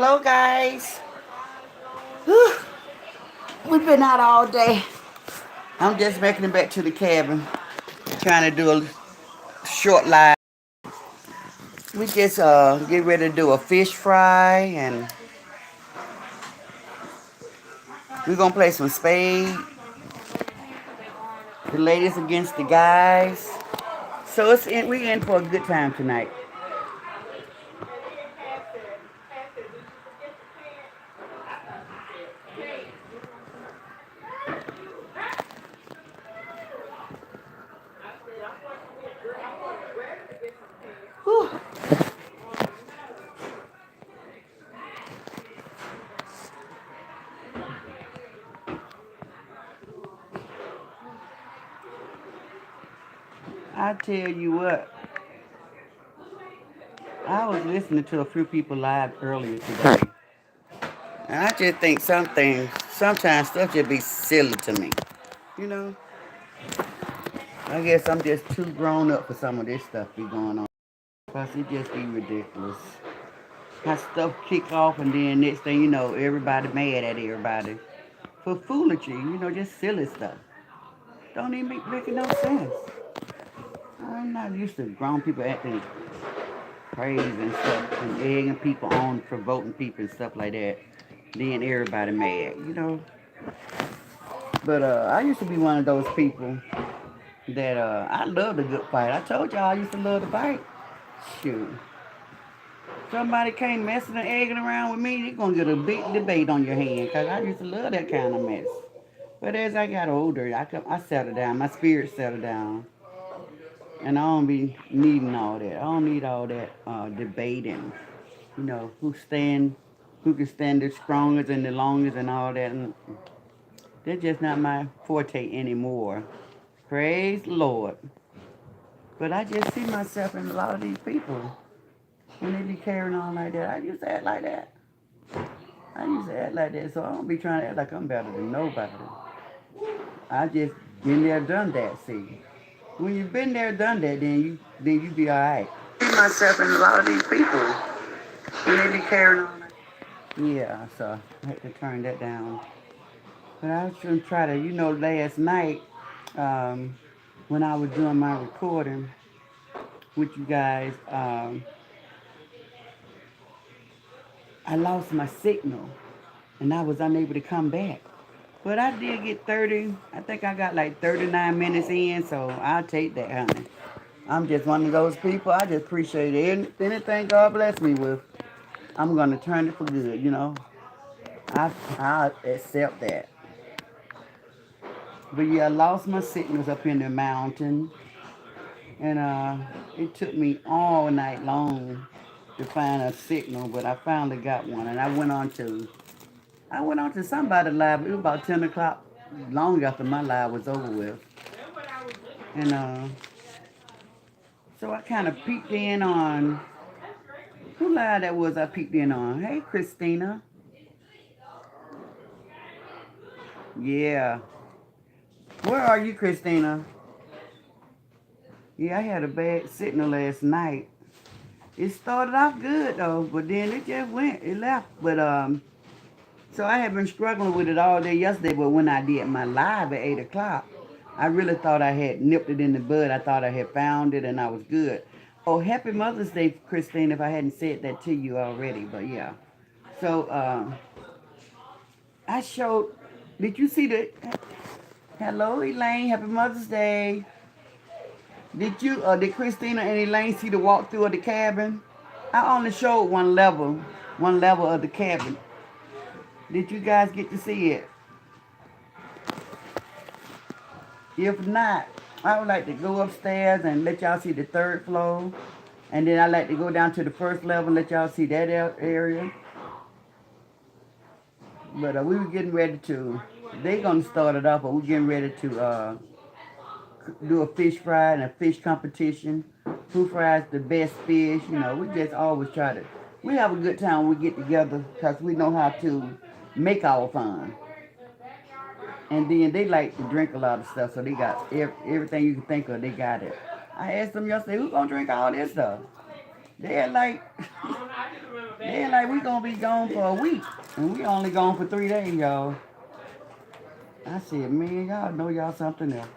Hello, guys. Whew. We've been out all day. I'm just making it back to the cabin, trying to do a short live. We just get ready to do a fish fry, and we're gonna play some spade. The ladies against the guys. So we in for a good time tonight. Whew. I tell you what, I was listening to a few people live earlier today, and I just think sometimes stuff just be silly to me. You know, I guess I'm just too grown up for some of this stuff be going on. Cause it just be ridiculous. How stuff kick off and then next thing you know, everybody mad at everybody. For foolery, just silly stuff. Don't even making no sense. I'm not used to grown people acting crazy and stuff and egging people on, provoking people and stuff like that. Then everybody mad. But I used to be one of those people that I loved a good fight. I told y'all I used to love to fight. Shoot. Somebody came messing and egging around with me, you're gonna get a big debate on your hand, cause I used to love that kind of mess. But as I got older, I settled down. My spirit settled down, and I don't be needing all that. I don't need all that debating. Who can stand the strongest and the longest and all that. And that's just not my forte anymore. Praise the Lord. But I just see myself in a lot of these people when they be carrying on like that. I used to act like that. I used to act like that, so I don't be trying to act like I'm better than nobody. I just been there, done that. See, when you've been there, done that, then you be all right. See myself in a lot of these people when they be carrying on. Yeah, so I had to turn that down. But I was gonna try to, last night when I was doing my recording with you guys, I lost my signal and I was unable to come back. But I did get 30. I think I got like 39 minutes in, so I'll take that, honey. I'm just one of those people. I just appreciate it. Anything God bless me with, I'm gonna turn it for good. I accept that. But yeah, I lost my signals up in the mountain, and it took me all night long to find a signal, but I finally got one, and I went on to somebody live. It was about 10 o'clock, long after my live was over with. And so I kind of peeked in on, who live that was I peeked in on? Hey, Christina. Yeah. Where are you, Christina? Yeah, I had a bad signal last night. It started off good though, but then it left. But so I had been struggling with it all day yesterday, but when I did my live at 8 o'clock, I really thought I had nipped it in the bud. I thought I had found it and I was good. Oh, happy Mother's Day, Christine, if I hadn't said that to you already, but yeah. So I showed, did you see the, hello Elaine, happy Mother's Day. Did Christina and Elaine see the walkthrough of the cabin? I only showed one level of the cabin. Did you guys get to see it? If not, I would like to go upstairs and let y'all see the third floor. And then I like to go down to the first level and let y'all see that area. But we were getting ready to, they gonna start it off, but we're getting ready to do a fish fry and a fish competition. Who fries the best fish? We just always try to, we have a good time when we get together because we know how to make our fun. And then they like to drink a lot of stuff, so they got everything you can think of, they got it. I asked them yesterday, who's gonna drink all this stuff? They're like, They like we gonna be gone for a week, and we only gone for 3 days, y'all. I said, man, y'all know y'all something else.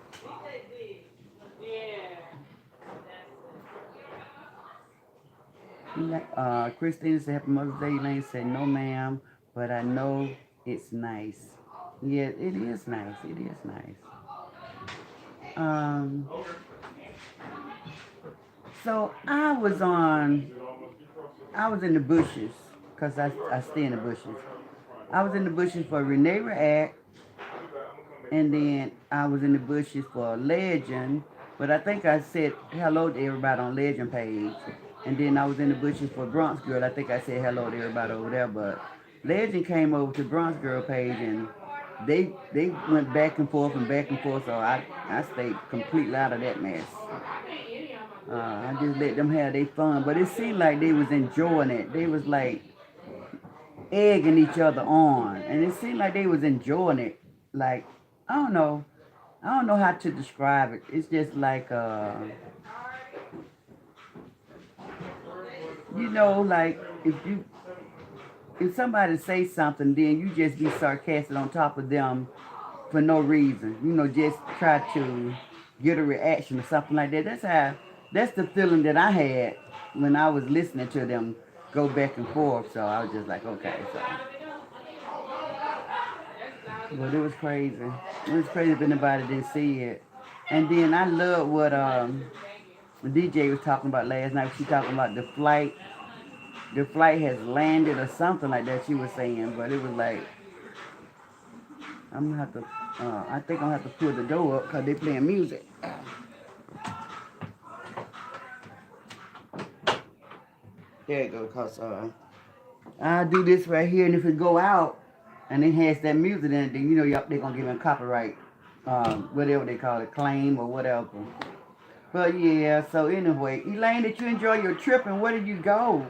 Christina said, Happy Mother's Day. Elaine said, no, ma'am, but I know it's nice. Yeah, it is nice. It is nice. Um, so I was in the bushes, because I stay in the bushes. I was in the bushes for Renee React, and then I was in the bushes for Legend, but I think I said hello to everybody on Legend page. And then I was in the bushes for Bronx Girl. I think I said hello to everybody over there, but Legend came over to Bronx Girl page, and they went back and forth, so I stayed completely out of that mess. I just let them have their fun, but it seemed like they was enjoying it. They was like egging each other on, and it seemed like they was enjoying it. Like I don't know, I don't know how to describe it. It's just like like if somebody say something, then you just be sarcastic on top of them for no reason. Just try to get a reaction or something like that. That's the feeling that I had when I was listening to them go back and forth. So I was just like, okay, so. But it was crazy. It was crazy if anybody didn't see it. And then I love what DJ was talking about last night. She talking about the flight. The flight has landed or something like that. She was saying, but it was like I'm gonna have to. I think I'm gonna have to pull the door up because they playing music. There you go. Cause I do this right here, and if it go out and it has that music in it, then they're gonna give me a copyright, whatever they call it, claim or whatever. But yeah. So anyway, Elaine, did you enjoy your trip, and where did you go?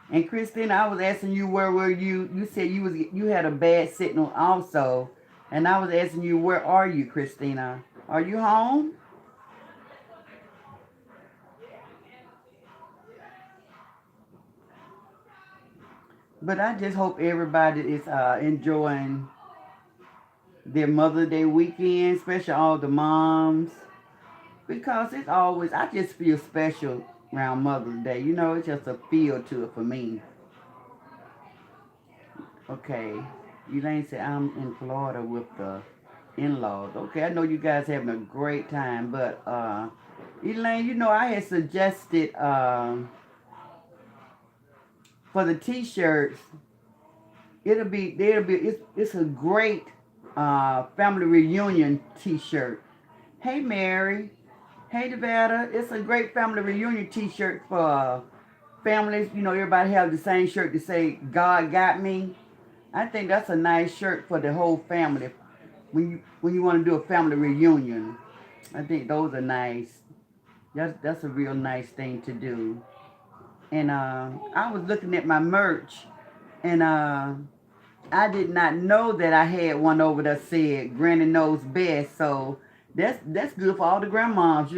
And Christina, I was asking you where were you? You said you had a bad signal also, and I was asking you where are you, Christina? Are you home? But I just hope everybody is enjoying their Mother's Day weekend, especially all the moms, because it's always I just feel special around Mother's Day. It's just a feel to it for me. Okay, Elaine said I'm in Florida with the in-laws. Okay, I know you guys having a great time, but Elaine, I had suggested for the T-shirts, it's a great family reunion T-shirt. Hey Mary, hey Nevada, it's a great family reunion T-shirt for families. Everybody have the same shirt to say God got me. I think that's a nice shirt for the whole family when you want to do a family reunion. I think those are nice. That's a real nice thing to do. And I was looking at my merch, and I did not know that I had one over there said Granny knows best. So that's good for all the grandmoms.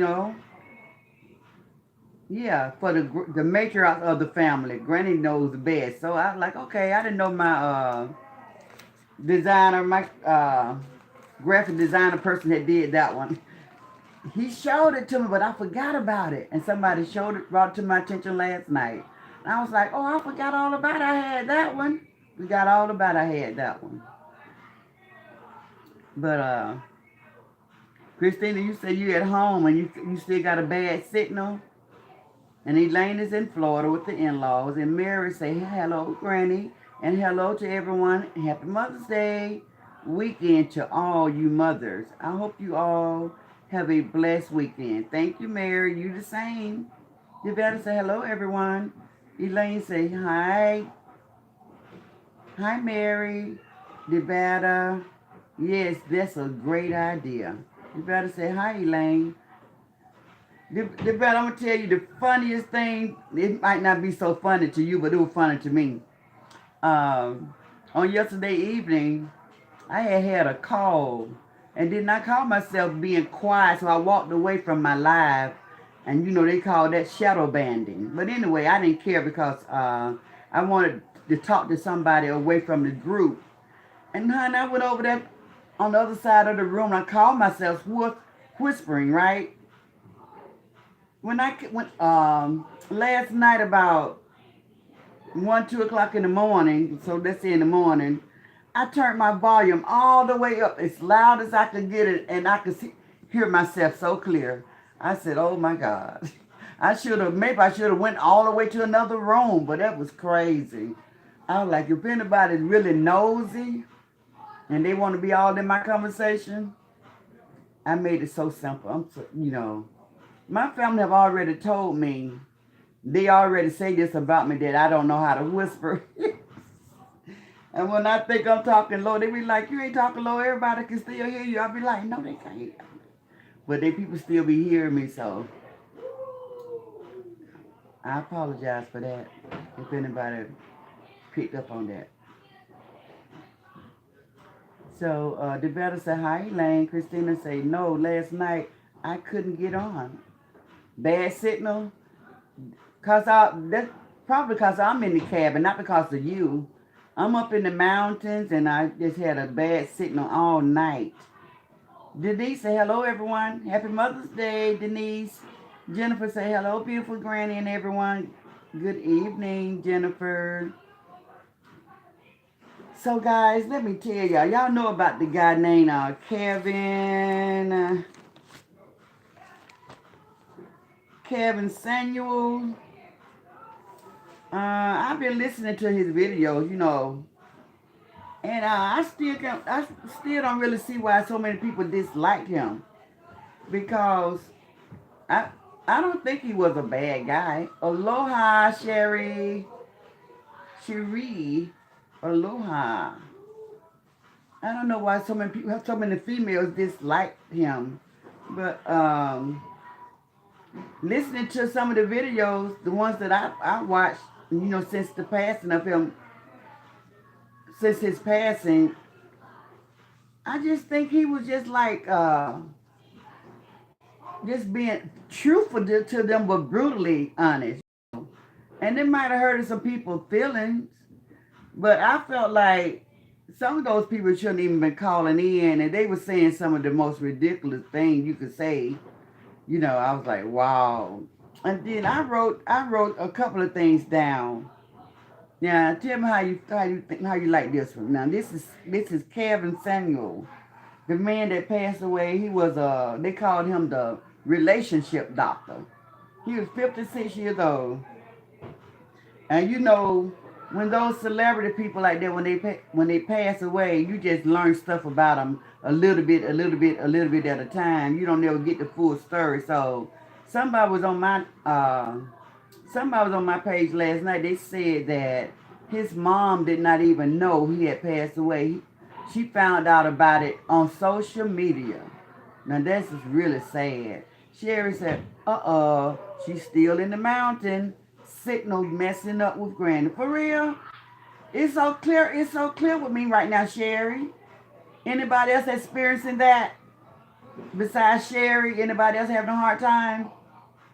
Yeah, for the matriarch of the family, Granny knows best. So I was like, okay, I didn't know my designer, my graphic designer person that did that one. He showed it to me, but I forgot about it. And somebody brought it to my attention last night. And I was like, oh, I forgot all about it. I had that one. Forgot all about I had that one. But Christina, you say you at home and you still got a bad signal. And Elaine is in Florida with the in-laws. And Mary say, hello, Granny. And hello to everyone. Happy Mother's Day weekend to all you mothers. I hope you all have a blessed weekend. Thank you, Mary. You the same. You better say hello, everyone. Elaine say, hi. Hi, Mary. Nevada. Yes, that's a great idea. You better say hi, Elaine. Nevada, I'm going to tell you the funniest thing. It might not be so funny to you, but it was funny to me. On yesterday evening, I had a call And then I called myself being quiet, so I walked away from my live. And you know, they call that shadow banding. But anyway, I didn't care because I wanted to talk to somebody away from the group. And honey, I went over there on the other side of the room. I called myself whispering, right? When I went last night about 1, 2 o'clock in the morning, so let's say in the morning, I turned my volume all the way up as loud as I could get it, and I could hear myself so clear. I said, "Oh my God, maybe I should have went all the way to another room, but that was crazy." I was like, if anybody's really nosy and they want to be all in my conversation, I made it so simple. My family have already told me, they already say this about me, that I don't know how to whisper. And when I think I'm talking low, they be like, "You ain't talking low, everybody can still hear you." I be like, "No, they can't." But they people still be hearing me, so I apologize for that, if anybody picked up on that. So the better say, "Hi, Elaine." Christina say, "No, last night I couldn't get on. Bad signal." That's probably because I'm in the cabin, not because of you. I'm up in the mountains and I just had a bad signal all night. Denise say, "Hello, everyone. Happy Mother's Day, Denise." Jennifer say, "Hello, beautiful granny and everyone. Good evening, Jennifer." So, guys, let me tell y'all. Y'all know about the guy named Kevin Samuel. I've been listening to his videos, and I still don't really see why so many people disliked him, because I I don't think he was a bad guy. Aloha, Cherie, aloha. I don't know why so many females disliked him, but listening to some of the videos, the ones that I watched, since the passing of him, since his passing, I just think he was just like just being truthful to them, but brutally honest. And it might have hurt some people's feelings, but I felt like some of those people shouldn't even been calling in, and they were saying some of the most ridiculous things you could say. I was like, wow. And then I wrote a couple of things down. Now, tell me how you like this one. Now, this is Kevin Samuel, the man that passed away. He was they called him the relationship doctor. He was 56 years old. And when those celebrity people like that, when they pass away, you just learn stuff about them a little bit at a time. You don't never get the full story. So somebody was on my page last night. They said that his mom did not even know he had passed away. She found out about it on social media. Now this is really sad. Sherry said, she's still in the mountain. Signal messing up with Granny. For real? It's so clear with me right now, Sherry. Anybody else experiencing that? Besides Sherry, anybody else having a hard time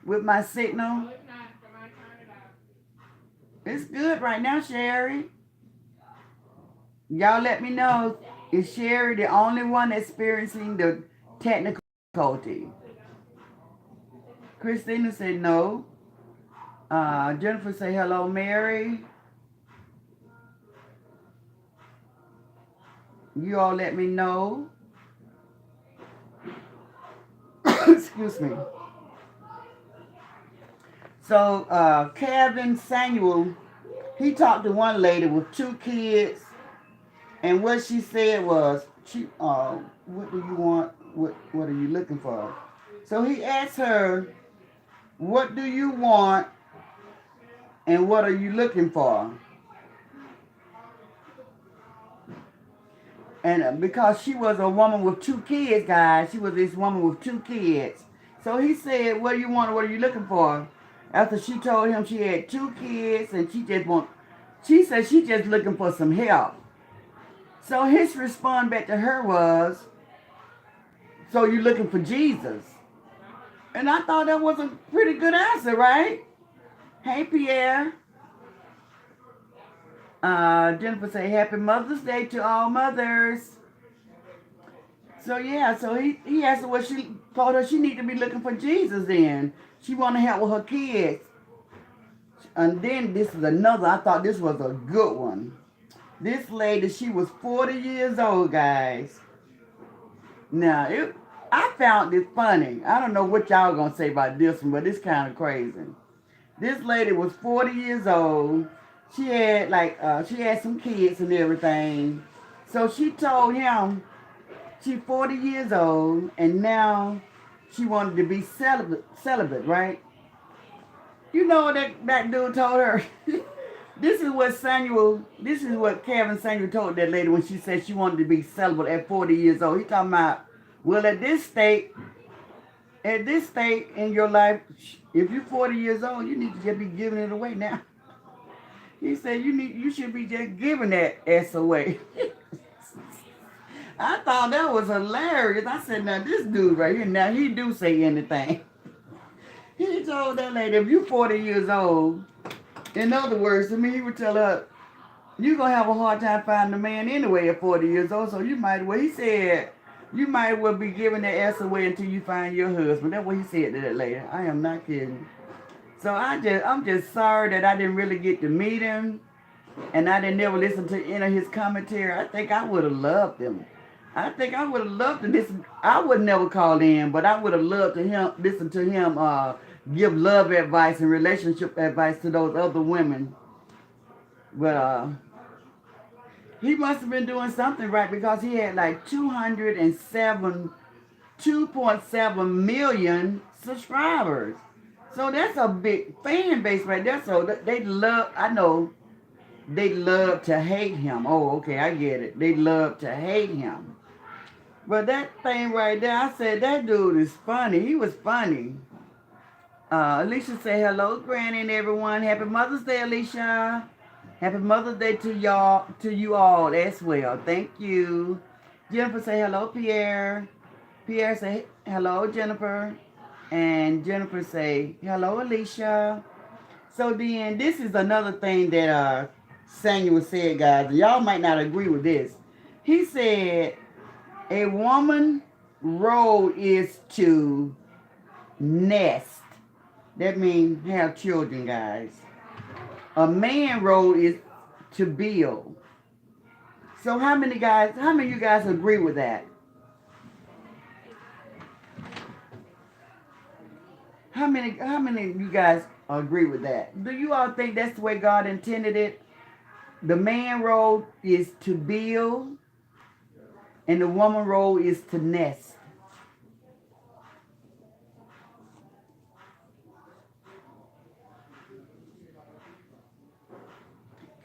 with my signal? It's good right now, Sherry. Y'all let me know. Is Sherry the only one experiencing the technical difficulty? Christina said no. Jennifer say hello, Mary. You all let me know. Excuse me. So Kevin Samuel, he talked to one lady with 2 kids, and what she said was, what do you want? What are you looking for? So he asked her, what do you want and what are you looking for? And because she was a woman with 2 kids, guys, she was this woman with 2 kids. So he said, what do you want? What are you looking for? After she told him she had 2 kids and she said she just looking for some help. So his response back to her was, So you're looking for Jesus. And I thought that was a pretty good answer, right? Hey, Pierre. Jennifer say, Happy Mother's Day to all mothers. So yeah, so he asked her what she told her she need to be looking for Jesus then. She want to help with her kids. And then this is another, I thought this was a good one. This lady, she was 40 years old, guys. Now, I found this funny. I don't know what y'all gonna say about this one, but it's kind of crazy. This lady was 40 years old. She had she had some kids and everything. So she told him she's 40 years old and now she wanted to be celibate, right? You know what that dude told her? This is what Kevin Samuel told that lady when she said she wanted to be celibate at 40 years old. He talking about, well, at this state in your life, if you're 40 years old, you need to just be giving it away now. He said you should be just giving that S away. I thought that was hilarious. I said, now this dude right here, now he do say anything. He told that lady, if you're 40 years old, in other words, to me, he would tell her, you're going to have a hard time finding a man anyway at 40 years old, so you might well, he said, you might well be giving that ass away until you find your husband. That's what he said to that lady. I am not kidding. So I'm just sorry that I didn't really get to meet him, and I didn't never listen to any of his commentary. I think I would have loved him. I think I would have loved to listen. I would never call in, but I would have loved to listen to him give love advice and relationship advice to those other women. But he must have been doing something right because he had like 2.7 million subscribers. So that's a big fan base right there. So they love, I know, they love to hate him. Oh, okay, I get it. They love to hate him. But that thing right there, I said, that dude is funny. He was funny. Alicia say hello, Granny and everyone. Happy Mother's Day, Alicia. Happy Mother's Day to you all as well. Thank you. Jennifer say hello, Pierre. Pierre say hello, Jennifer. And Jennifer say hello, Alicia. So then this is another thing that Samuel said, guys. Y'all might not agree with this. He said a woman role is to nest. That means have children, guys. A man role is to build. So how many of you guys agree with that? How many of you guys agree with that? Do you all think that's the way God intended it? The man role is to build and the woman role is to nest.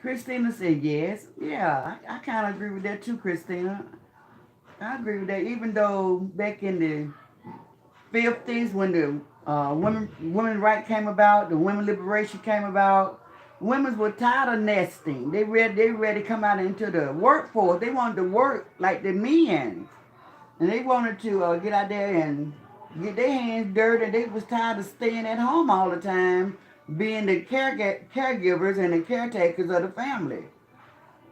Christina said yes. Yeah, I kind of agree with that too, Christina. I agree with that. Even though back in the 50s when the women right came about, the women liberation came about, women were tired of nesting. They ready to come out into the workforce. They wanted to work like the men. And they wanted to get out there and get their hands dirty. They was tired of staying at home all the time, being the caregivers and the caretakers of the family.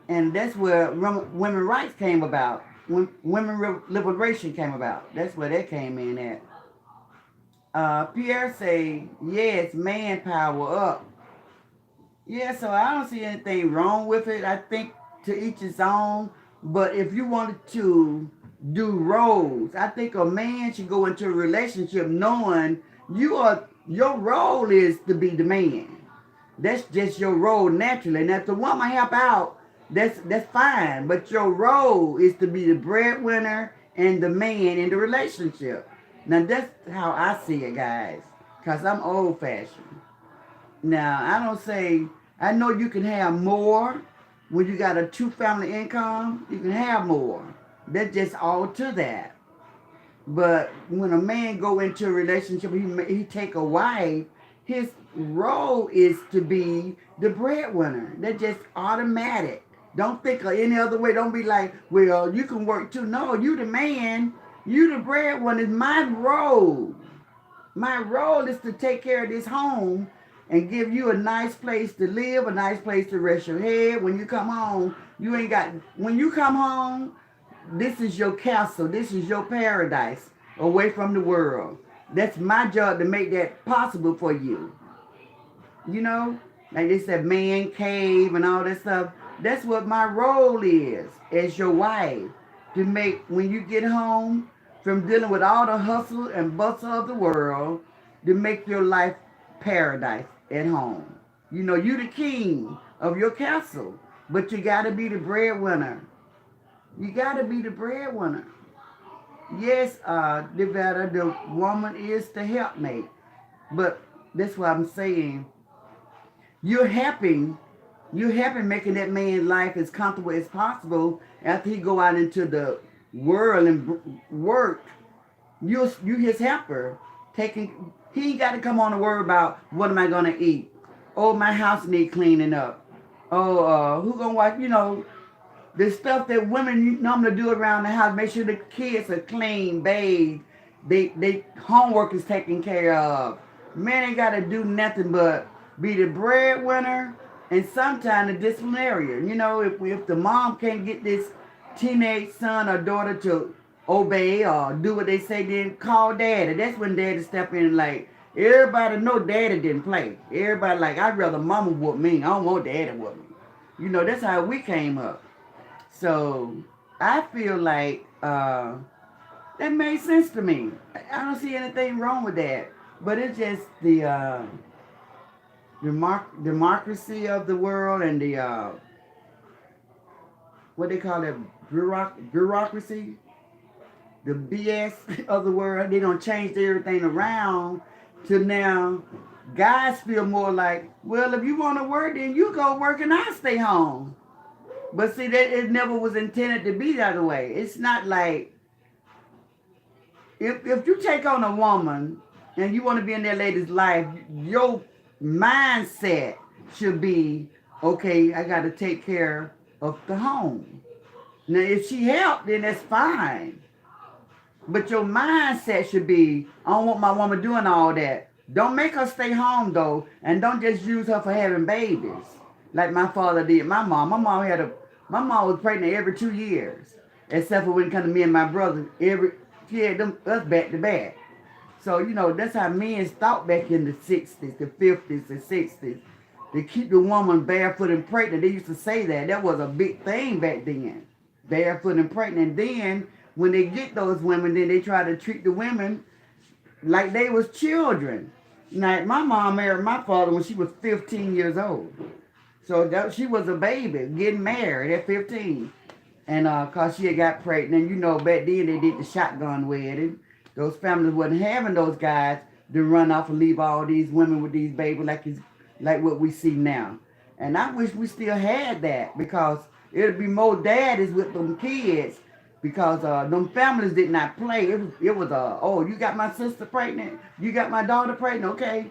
And that's where women rights came about. When women liberation came about. That's where that came in at. Pierre say, yes, manpower up. Yeah, so I don't see anything wrong with it. I think to each his own. But if you wanted to do roles, I think a man should go into a relationship knowing your role is to be the man. That's just your role naturally. And if the woman help out, that's fine. But your role is to be the breadwinner and the man in the relationship. Now that's how I see it, guys. Because I'm old fashioned. Now I know you can have more when you got a 2-family income. You can have more. That's just all to that. But when a man go into a relationship, he take a wife, his role is to be the breadwinner. That's just automatic. Don't think of any other way. Don't be like, well, you can work too. No, you the man. You the breadwinner. It's my role. My role is to take care of this home and give you a nice place to live, a nice place to rest your head. When you come home, you ain't got, when you come home, this is your castle. This is your paradise away from the world. That's my job to make that possible for you. You know, like they said, man cave and all that stuff. That's what my role is as your wife, to make, when you get home from dealing with all the hustle and bustle of the world, to make your life paradise at home. You know, you the king of your castle, but you got to be the breadwinner. You got to be the breadwinner. Yes, Devetta, the woman is the helpmate, but that's what I'm saying. You're helping, you're helping making that man's life as comfortable as possible after he go out into the world and work. You his helper. Taking, he ain't got to come on and worry about what am I gonna eat. Oh, my house need cleaning up. Oh, who gonna watch? You know, the stuff that women normally do around the house. Make sure the kids are clean, bathed. They homework is taken care of. Men ain't got to do nothing but be the breadwinner and sometimes the disciplinarian. You know, if the mom can't get this teenage son or daughter to obey or do what they say, then call daddy. That's when daddy step in and like, everybody know daddy didn't play. Everybody like, I'd rather mama whoop me. I don't want daddy whoop me. You know, that's how we came up. So I feel like that made sense to me. I don't see anything wrong with that. But it's just the democracy of the world and the what they call it, bureaucracy, the BS of the world. They don't change everything around to now. Guys feel more like, well, if you want to work, then you go work and I stay home. But see, that it never was intended to be that way. It's not like, if you take on a woman and you want to be in that lady's life, your mindset should be, okay, I got to take care of the home. Now, if she helped, then that's fine. But your mindset should be, I don't want my woman doing all that. Don't make her stay home, though, and don't just use her for having babies. Like my father did my mom. My mom was pregnant every 2 years. Except for when it come to me and my brother. She had us back to back. So, you know, that's how men thought back in the 60s, the 50s, the 60s. To keep the woman barefoot and pregnant. They used to say that. That was a big thing back then. Barefoot and pregnant. And then, when they get those women, then they try to treat the women like they was children. Like, my mom married my father when she was 15 years old. So she was a baby, getting married at 15. And cause she had got pregnant. And you know, back then they did the shotgun wedding. Those families wasn't having those guys to run off and leave all these women with these babies like what we see now. And I wish we still had that, because it'd be more daddies with them kids, because them families did not play. It was oh, you got my sister pregnant, you got my daughter pregnant, okay.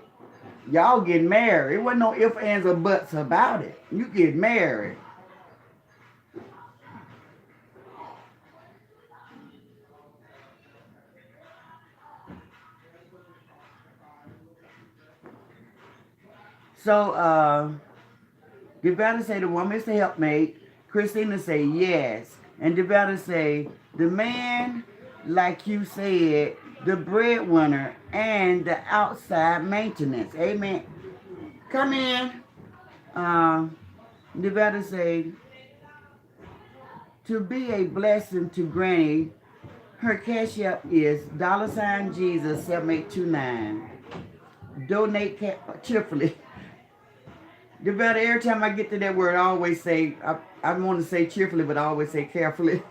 Y'all get married. It wasn't no ifs, ands, or buts about it. You get married. So, Devetta say the woman is the helpmate. Christina say yes. And Devetta say the man, like you said, the breadwinner and the outside maintenance. Amen. Come in. Devetta say, to be a blessing to Granny, her cash app is $Jesus 7829. Donate cheerfully. Devetta, every time I get to that word, I always say, I want to say cheerfully, but I always say carefully.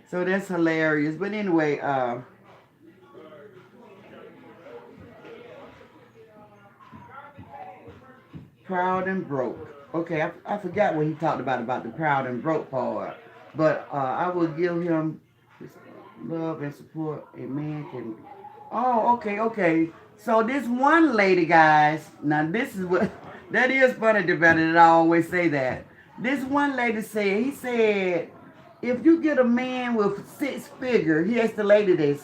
So that's hilarious. But anyway, proud and broke. Okay, I forgot what he talked about the proud and broke part. But I will give him love and support a man can. Oh, okay. So this one lady, guys. Now this is what that is funny about it. I always say that. This one lady said. He said, if you get a man with 6 figure, he asked the lady this.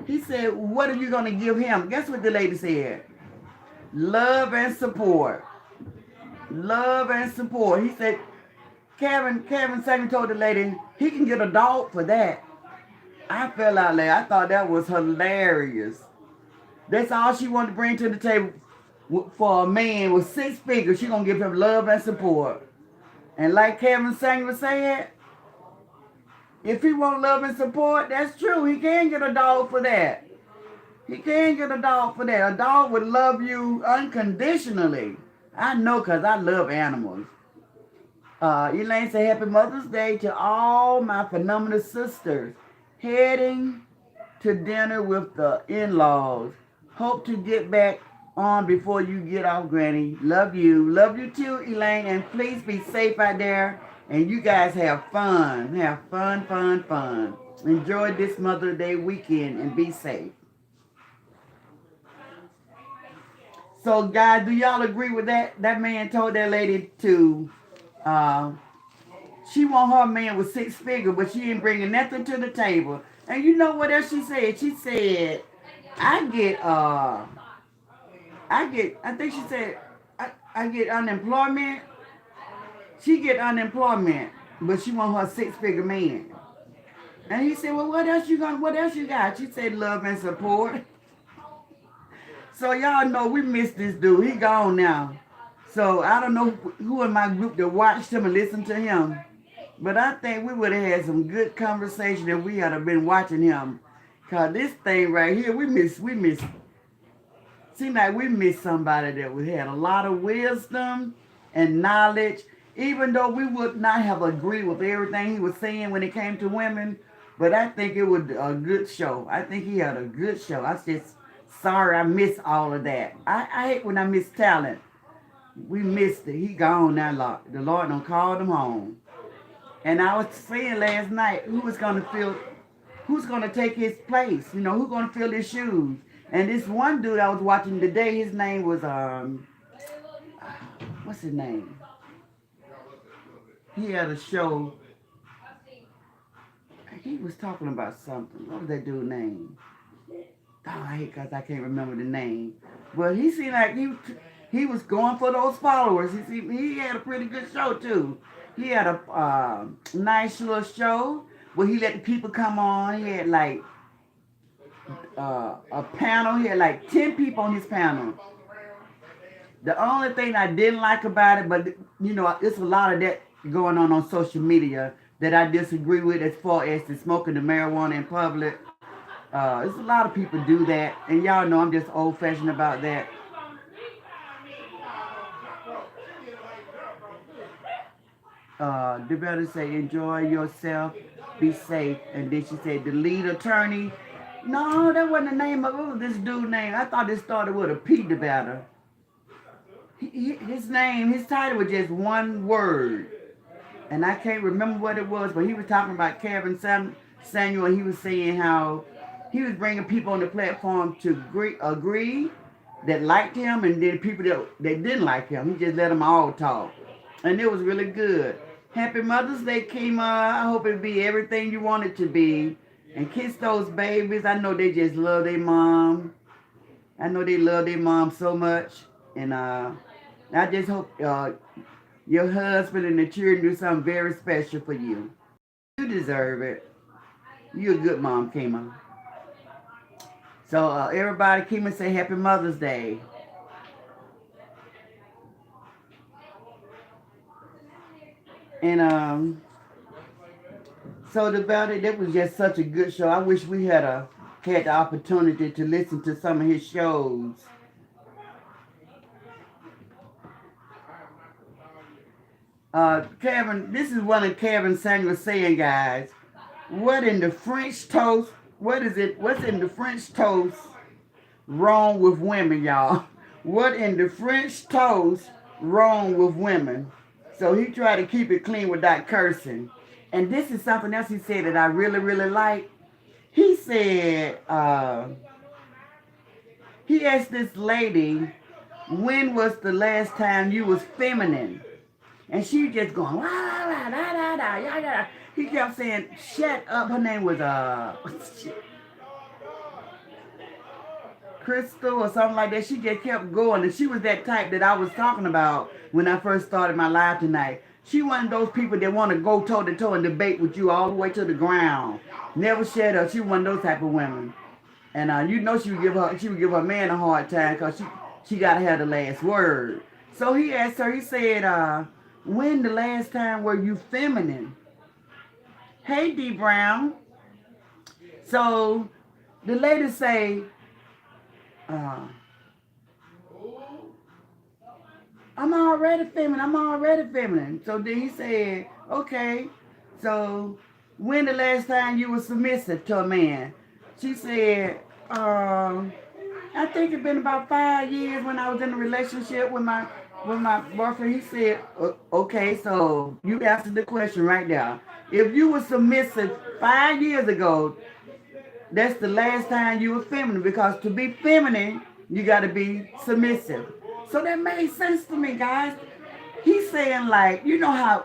He said, what are you going to give him? Guess what the lady said? Love and support. Love and support. He said, Kevin Samuel told the lady, he can get a dog for that. I fell out there. I thought that was hilarious. That's all she wanted to bring to the table for a man with 6 figures. She going to give him love and support. And like Kevin Samuel said, if he want love and support, that's true. He can get a dog for that. He can get a dog for that. A dog would love you unconditionally. I know because I love animals. Elaine said, Happy Mother's Day to all my phenomenal sisters. Heading to dinner with the in-laws. Hope to get back on before you get off, Granny. Love you. Love you too, Elaine. And please be safe out there. And you guys have fun. Have fun, fun, fun. Enjoy this Mother's Day weekend and be safe. So, guys, do y'all agree with that? That man told that lady to, she want her man with 6 figures, but she ain't bringing nothing to the table. And you know what else she said? She said, I think she said, I get unemployment. She get unemployment, but she want her 6 figure man. And he said, well, what else you got? She said, love and support. So y'all know we missed this dude. He gone now. So I don't know who in my group that watched him and listened to him. But I think we would have had some good conversation if we had been watching him. Cause this thing right here, we miss. Seems like we missed somebody that had a lot of wisdom and knowledge. Even though we would not have agreed with everything he was saying when it came to women. But I think it was a good show. I think he had a good show. I just sorry I missed all of that. I hate when I miss talent. We missed it. He gone now, the Lord done called him home. And I was saying last night, who's gonna take his place? You know, who's gonna fill his shoes? And this one dude I was watching today, his name was what's his name? He had a show. He was talking about something. What was that dude's name? Oh, I hate because I can't remember the name. But he seemed like he was going for those followers. He had a pretty good show too. He had a nice little show where he let the people come on. He had like a panel. He had like 10 people on his panel. The only thing I didn't like about it, but you know, it's a lot of that going on social media that I disagree with as far as the smoking the marijuana in public. There's a lot of people do that, and y'all know I'm just old-fashioned about that. The better say, enjoy yourself, be safe. And then she said, the lead attorney. No, that wasn't the name of this dude's name. I thought it started with a P, the better. His title was just one word. And I can't remember what it was, but he was talking about Kevin Samuel, and he was saying how he was bringing people on the platform to agree that liked him, and then people that didn't like him. He just let them all talk. And it was really good. Happy Mother's Day, Kima. I hope it be everything you want it to be. And kiss those babies. I know they just love their mom. I know they love their mom so much. And I just hope your husband and the children do something very special for you. You deserve it. You're a good mom, Kima. So everybody, Kima say Happy Mother's Day. And so about it, that was just such a good show. I wish we had the opportunity to listen to some of his shows. Kevin, this is one of Kevin Samuel's saying, guys. What in the French toast? What is it? What's in the French toast wrong with women, y'all? What in the French toast wrong with women? So he tried to keep it clean without cursing. And this is something else he said that I really, really like. He said, he asked this lady, when was the last time you was feminine? And she just going, la, la, la, la, la, la, la. He kept saying, shut up. Her name was Crystal or something like that. She just kept going. And she was that type that I was talking about when I first started my live tonight. She one of those people that want to go toe to toe and debate with you all the way to the ground. Never shut up. She one of those type of women. And you know she would give her man a hard time because she gotta have the last word. So he asked her, he said, when the last time were you feminine? Hey D Brown. So the lady say, uh, I'm already feminine. I'm already feminine. So then he said, okay. So when the last time you were submissive to a man? She said, I think it's been about 5 years when I was in a relationship with my boyfriend. He said, okay, so you answered the question right there. If you were submissive 5 years ago, that's the last time you were feminine, because to be feminine, you got to be submissive. So that made sense to me, guys. He's saying, like, you know how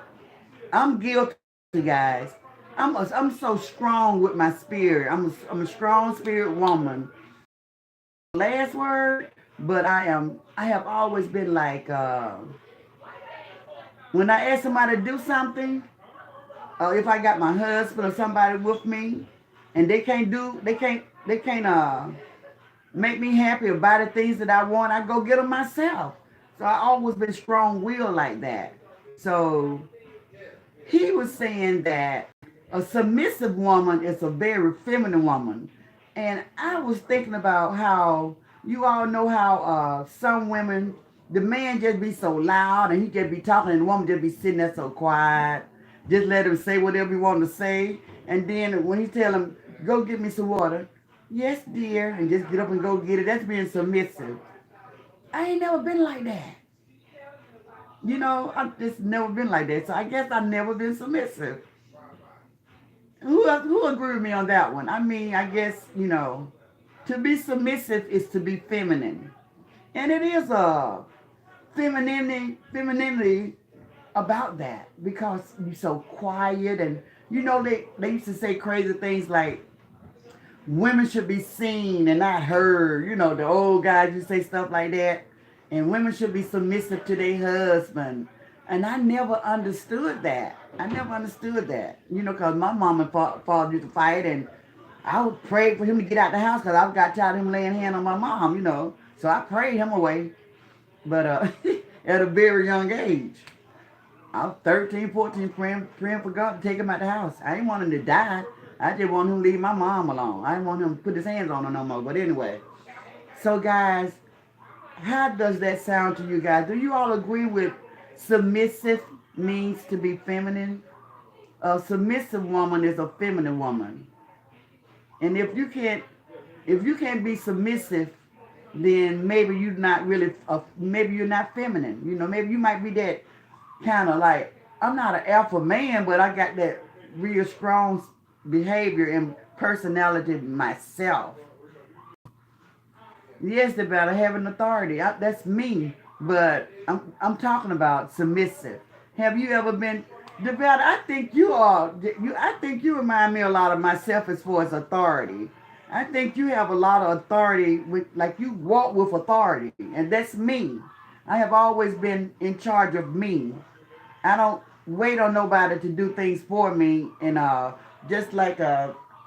I'm guilty, guys. I'm so strong with my spirit. I'm a strong spirit woman. Last word, but I have always been like, when I ask somebody to do something, or if I got my husband or somebody with me, and they can't make me happy or buy the things that I want, I go get them myself. So I always been strong-willed like that. So he was saying that a submissive woman is a very feminine woman. And I was thinking about how you all know how some women, the man just be so loud and he just be talking and the woman just be sitting there so quiet. Just let him say whatever he want to say. And then when he tell him, go get me some water, yes dear, and just get up and go get it, that's being submissive. I ain't never been like that. You know, I've just never been like that. So I guess I've never been submissive. Who agree with me on that one? I mean, I guess, you know, to be submissive is to be feminine. And it is a femininity about that, because you're so quiet. And you know, they used to say crazy things like women should be seen and not heard. You know, the old guys used to say stuff like that. And women should be submissive to their husband. And I never understood that. I never understood that. You know, because my mom and father used to fight, and I would pray for him to get out the house because I got tired of him laying hand on my mom, you know. So I prayed him away. But at a very young age. I was 13, 14, praying for God to take him out the house. I didn't want him to die. I just want him to leave my mom alone. I didn't want him to put his hands on her no more. But anyway. So guys, how does that sound to you guys? Do you all agree with submissive means to be feminine? A submissive woman is a feminine woman. And if you can't be submissive, then maybe you're not really, maybe you're not feminine. You know, maybe you might be that kind of like, I'm not an alpha man, but I got that real strong behavior and personality myself. Yes, about having authority. That's me. But I'm talking about submissive. Have you ever been Devetta? I think you are. I think you remind me a lot of myself as far as authority. I think you have a lot of authority with, like, you walk with authority, and that's me. I have always been in charge of me. I don't wait on nobody to do things for me. And just like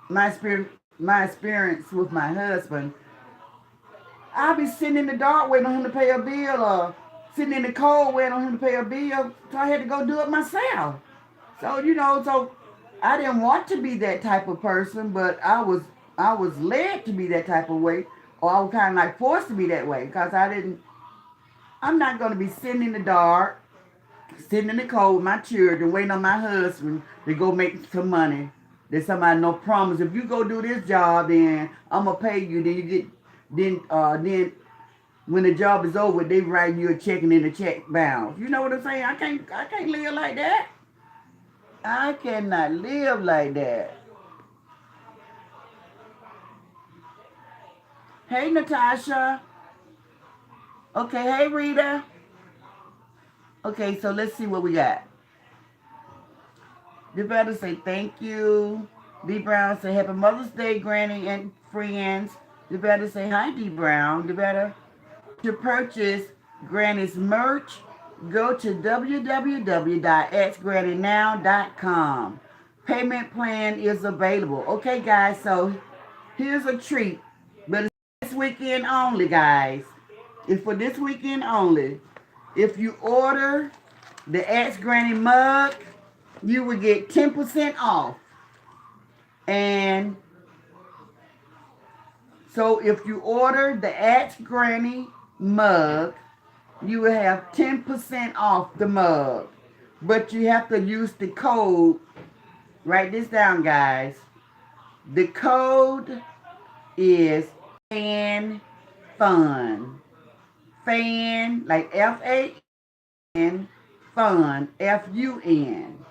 my experience with my husband, I'll be sitting in the dark waiting on him to pay a bill, or sitting in the cold waiting on him to pay a bill. So I had to go do it myself. So, you know, so I didn't want to be that type of person, but I was led to be that type of way, or I was kind of like forced to be that way, because I'm not going to be sitting in the dark, sitting in the cold with my children, waiting on my husband to go make some money. There's somebody no promise. If you go do this job, then I'm gonna pay you. Then you get then when the job is over, they write you a check and then the check bounce. You know what I'm saying? I can't live like that. I cannot live like that. Hey Natasha. Okay, hey Rita. Okay, so let's see what we got. The better say thank you. D Brown say happy Mother's Day, Granny and friends. The better say hi, D Brown. The better to purchase Granny's merch, go to www.xgrannynow.com. Payment plan is available. Okay, guys, so here's a treat, but it's this weekend only, guys. It's for this weekend only. If you order the Ask Granny mug, you will get 10% off. And so if you order the Ask Granny mug, you will have 10% off the mug. But you have to use the code. Write this down, guys. The code is FAN FUN. FAN, like FAN, FUN, FUN.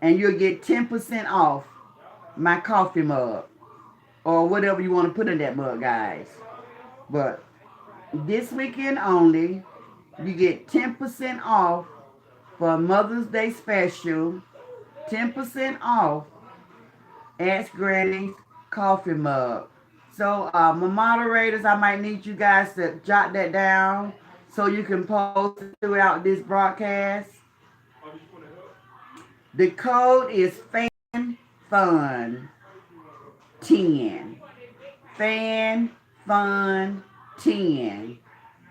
And you'll get 10% off my coffee mug. Or whatever you want to put in that mug, guys. But this weekend only, you get 10% off for Mother's Day special. 10% off Ask Granny's coffee mug. So, my moderators, I might need you guys to jot that down so you can post it throughout this broadcast. The code is FAN FUN 10. FAN FUN 10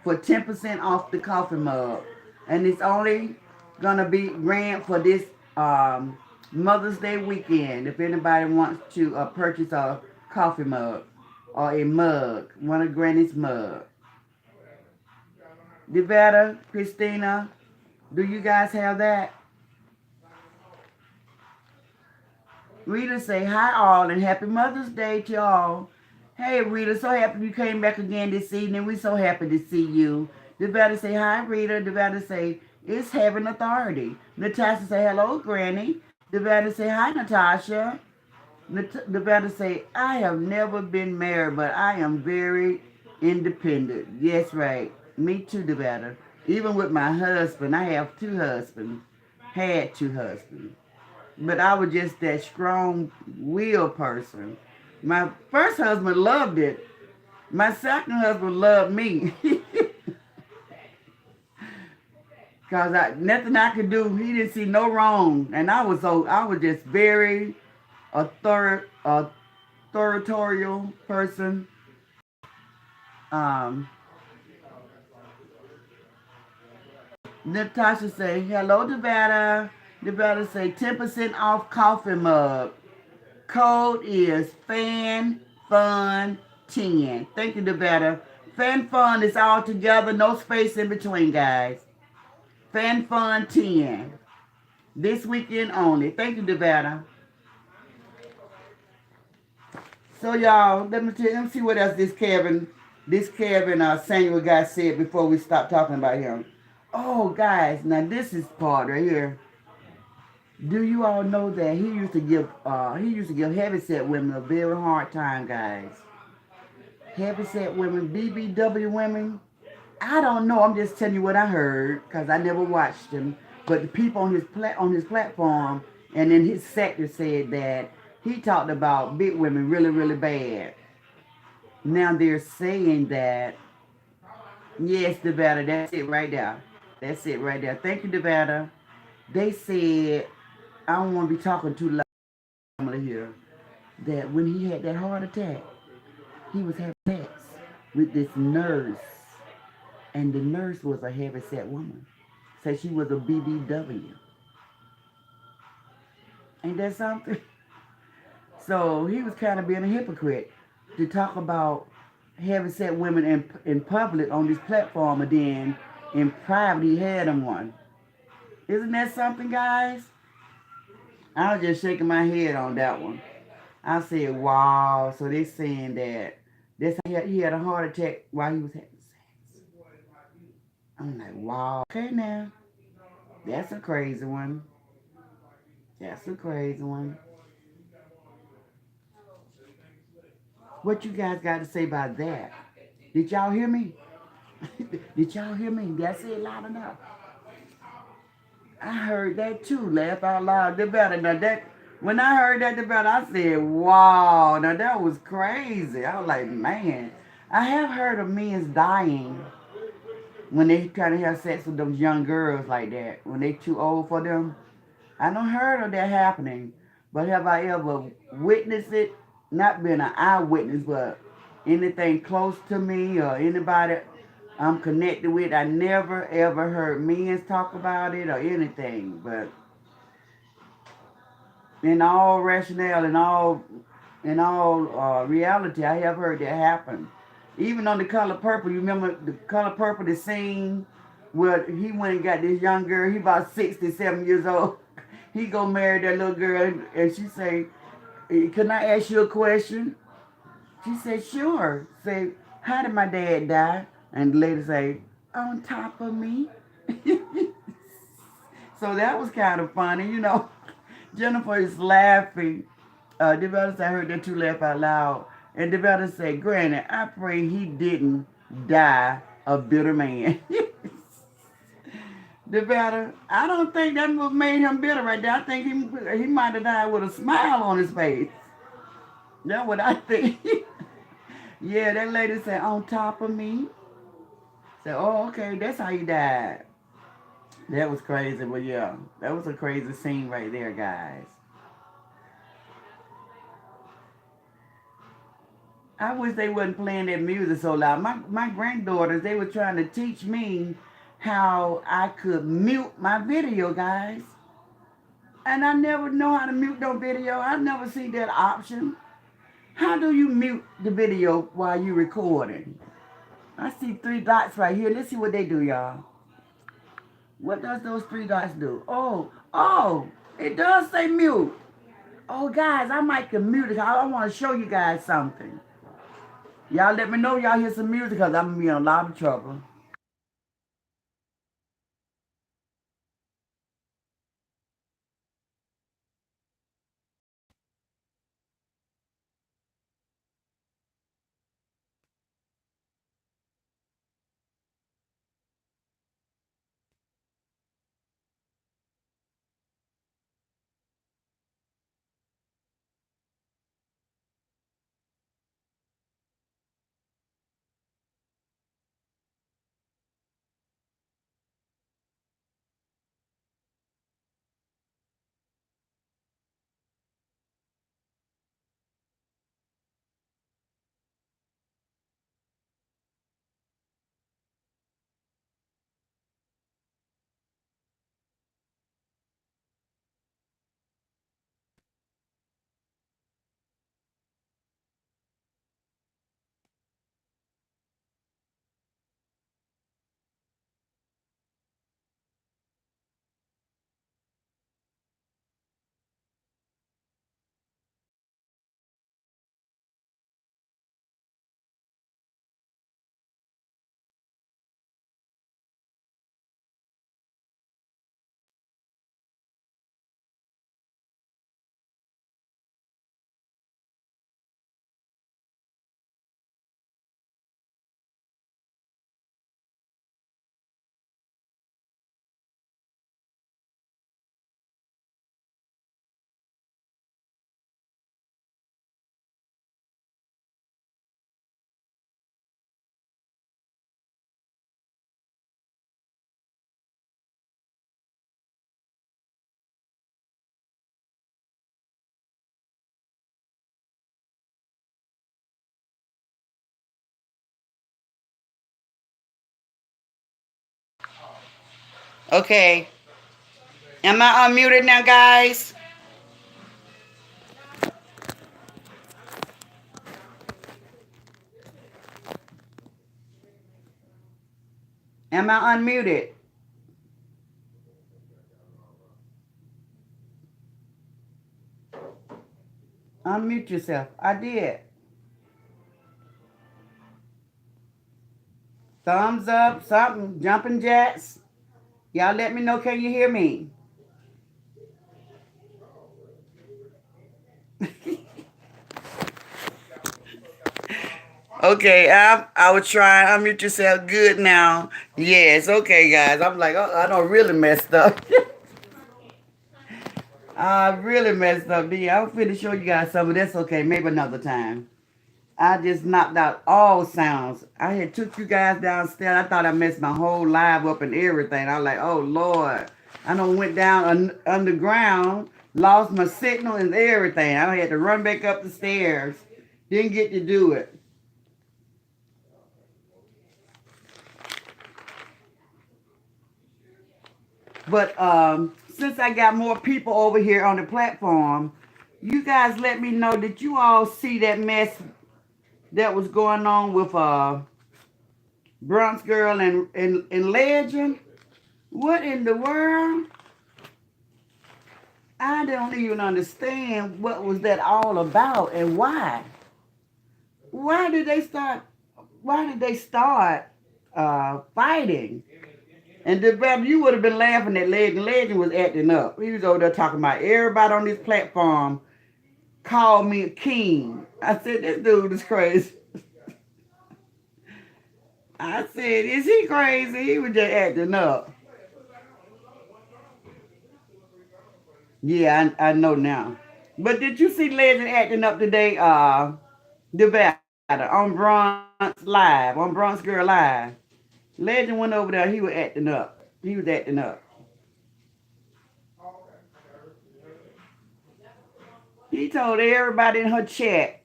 for 10% off the coffee mug. And it's only gonna be ran for this Mother's Day weekend. If anybody wants to purchase a coffee mug or a mug, one of Granny's mug. Devetta, Christina, do you guys have that? Rita say, hi all and happy Mother's Day to all. Hey Rita, so happy you came back again this evening. We so happy to see you. Devetta say, hi Rita. Devetta say, it's having authority. Natasha say, hello Granny. Devetta say, hi Natasha. Devetta say, I have never been married, but I am very independent. Yes, right. Me too, Devetta. Even with my husband, I have two husbands. Had two husbands. But I was just that strong will person. My first husband loved it. My second husband loved me. Cause nothing I could do, he didn't see no wrong. And I was just very authoritarian person. Um, Natasha say, hello Devetta. Devetta say 10% off coffee mug. Code is FAN FUN 10. Thank you, Devetta. FAN FUN is all together, no space in between, guys. FAN FUN 10. This weekend only. Thank you, Devetta. So y'all, let me see what else this Kevin Samuel guy said before we stop talking about him. Oh, guys, now this is part right here. Do you all know that he used to give heavyset women a very hard time, guys? Heavyset women, BBW women. I don't know. I'm just telling you what I heard because I never watched him. But the people on his platform and in his sector said that he talked about big women really, really bad. Now they're saying that, yes, Devetta, that's it right there. That's it right there. Thank you, Devetta. They said, I don't want to be talking too loud here, that when he had that heart attack, he was having sex with this nurse. And the nurse was a heavyset woman. Said she was a BBW. Ain't that something? So he was kind of being a hypocrite to talk about heavyset women in public on this platform, and then in private he had them one. Isn't that something, guys? I was just shaking my head on that one. I said, wow. So they saying that he had a heart attack while he was having sex. I'm like, wow. Okay now. That's a crazy one. That's a crazy one. What you guys got to say about that? Did y'all hear me? Did y'all hear me? Did I say it loud enough? I heard that too. Laugh out loud. The better. Now that when I heard that the better, I said, "Wow!" Now that was crazy. I was like, "Man, I have heard of men dying when they try to have sex with those young girls like that. When they too old for them. I don't heard of that happening. But have I ever witnessed it? Not been an eyewitness, but anything close to me or anybody I'm connected with, I never ever heard men talk about it or anything. But in all rationale, in all reality, I have heard that happen. Even on The Color Purple, you remember The Color Purple, the scene where he went and got this young girl. He about 67 years old. He go marry that little girl, and she say, "Can I ask you a question?" She said, "Sure." Say, "How did my dad die?" And the lady say, "On top of me." So that was kind of funny. Jennifer is laughing. Developers, I heard that you laugh out loud. And Developers said, "Granny, I pray he didn't die a bitter man." Developer, I don't think that what made him bitter right there. I think he might have died with a smile on his face. That's what I think. Yeah, that lady said, "On top of me." Said, "Oh, okay, that's how he died." That was crazy, but yeah, that was a crazy scene right there, guys. I wish they wasn't playing that music so loud. My granddaughters, they were trying to teach me how I could mute my video, guys. And I never know how to mute no video. I never see that option. How do you mute the video while you recording? I see three dots right here. Let's see what they do, y'all. What does those three dots do? Oh, it does say mute. Oh, guys, I might can mute it. I want to show you guys something. Y'all let me know y'all hear some music because I'm going to be in a lot of trouble. Okay. Am I unmuted now, guys? Am I unmuted? Unmute yourself. I did. Thumbs up, something, jumping jacks. Y'all let me know, can you hear me? Okay, I was trying. Unmute yourself. Good now. Yes, okay, guys. I'm like, oh, I don't really messed up. I really messed up, D. I was finna show you guys some, but that's okay. Maybe another time. I just knocked out all sounds. I had took you guys downstairs. I thought I messed my whole live up and everything. I was like, oh Lord. I done went down underground, lost my signal and everything. I had to run back up the stairs. Didn't get to do it. But since I got more people over here on the platform, you guys let me know, did you all see that mess that was going on with Bronx Girl and Legend? What in the world? I don't even understand what was that all about and why. Why did they start? Why did they start fighting? And the brother, you would have been laughing at Legend. Legend was acting up. He was over there talking about everybody on this platform called me a king. I said, this dude is crazy. I said, is he crazy? He was just acting up. Yeah, I know now. But did you see Legend acting up today, Nevada, on Bronx Live, on Bronx Girl Live? Legend went over there, he was acting up. He was acting up. He told everybody in her chat,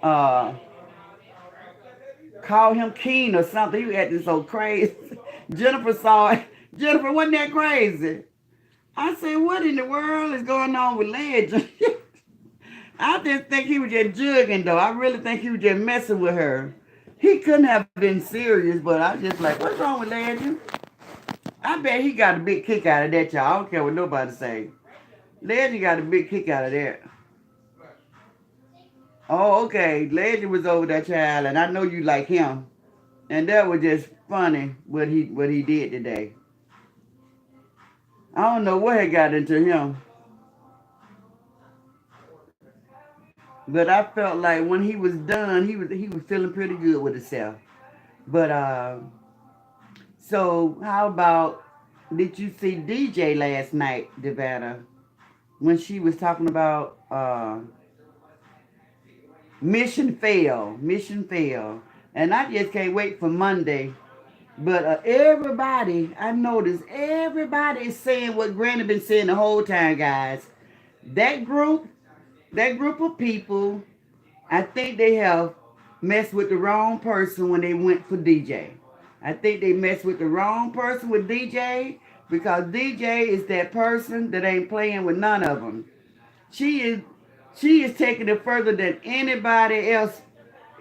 uh, call him King or something. He was acting so crazy. Jennifer saw it. Jennifer, wasn't that crazy? I said, what in the world is going on with Legend? I didn't think he was just jugging though. I really think he was just messing with her. He couldn't have been serious, but I was just like, what's wrong with Legend? I bet he got a big kick out of that, y'all. I don't care what nobody say. Legend got a big kick out of that. Oh, okay. Legend was over that child, and I know you like him. And that was just funny what he did today. I don't know what had got into him, but I felt like when he was done, he was feeling pretty good with himself. But so how about, did you see DJ last night, Devada, when she was talking about mission fail, and I just can't wait for Monday. But everybody, I noticed everybody is saying what Granny been saying the whole time, guys. That group, that group of people, I think they have messed with the wrong person when they went for DJ. I think they messed with the wrong person with DJ because DJ is that person that ain't playing with none of them. She is she is taking it further than anybody else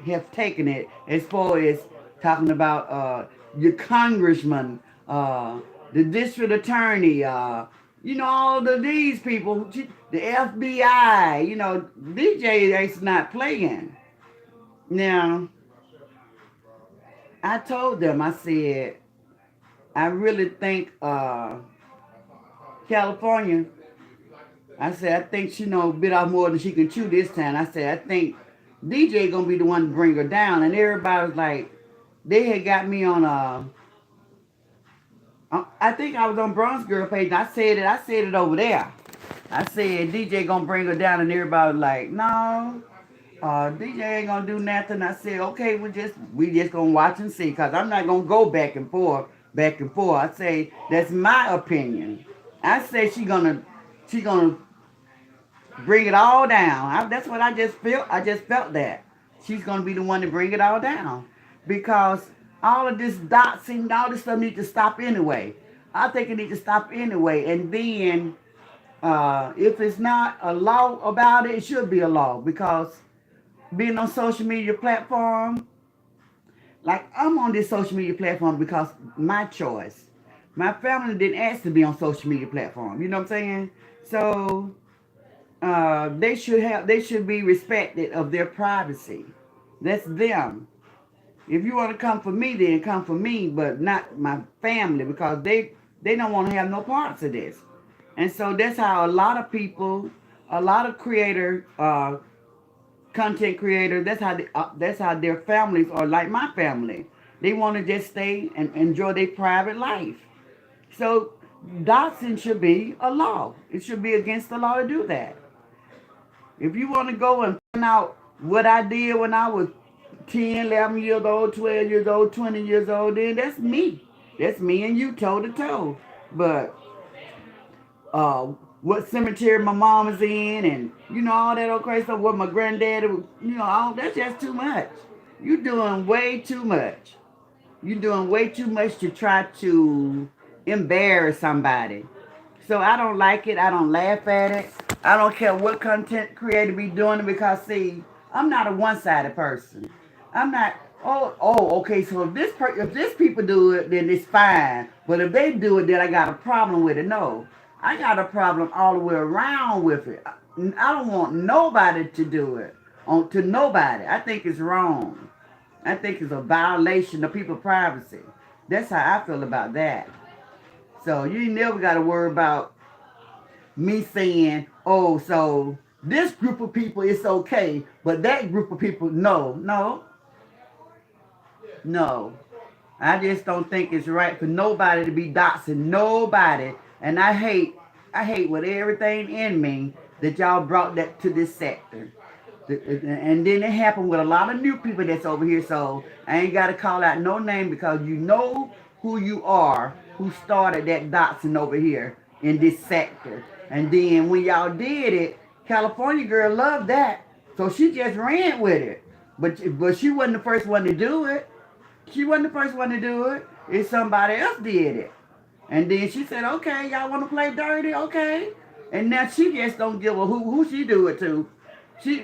have taken it as far as talking about your congressman, the district attorney, all of these people, the FBI, DJ is not playing. Now, I told them, I said, I really think California, I said, I think she bit off more than she can chew this time. I said, I think DJ gonna be the one to bring her down. And everybody was like, they had got me on I think I was on Bronx Girl page. And I said it over there. I said DJ gonna bring her down, and everybody was like, no, DJ ain't gonna do nothing. I said, okay, we just gonna watch and see, cause I'm not gonna go back and forth, back and forth. I say that's my opinion. I say she gonna bring it all down. That's what I just felt. I just felt that she's gonna be the one to bring it all down, because all of this doxing, all this stuff needs to stop anyway. I think it needs to stop anyway. And then, if it's not a law about it, it should be a law, because being on social media platform, like I'm on this social media platform because my choice. My family didn't ask to be on social media platform. You know what I'm saying? So they should be respected of their privacy. That's them. If you want to come for me, then come for me, but not my family, because they don't want to have no parts of this. And so that's how a lot of people, a lot of content creators, that's how their families are like my family. They want to just stay and enjoy their private life. So Doxing should be a law. It should be against the law to do that. If you want to go and find out what I did when I was 10, 11 years old, 12 years old, 20 years old, then that's me. That's me and you toe to toe. But uh, what cemetery my mom is in and, all that old crazy stuff, what my granddaddy was, all that's just too much. You doing way too much. You're doing way too much to try to embarrass somebody. So I don't like it. I don't laugh at it. I don't care what content creator be doing it because see, I'm not a one-sided person. I'm not. Okay. So if this people do it, then it's fine. But if they do it, then I got a problem with it. No, I got a problem all the way around with it. I don't want nobody to do it to nobody. I think it's wrong. I think it's a violation of people's privacy. That's how I feel about that. So you never got to worry about me saying, oh, so this group of people is okay, but that group of people, no, no, no. I just don't think it's right for nobody to be doxing nobody. And I hate with everything in me that y'all brought that to this sector. And then it happened with a lot of new people that's over here. So I ain't got to call out no name because you know who you are, who started that doxing over here in this sector. And then when y'all did it, California girl loved that. So she just ran with it. But she wasn't the first one to do it. She wasn't the first one to do it. It's somebody else did it. And then she said, okay, y'all want to play dirty? Okay. And now she just don't give a who she do it to.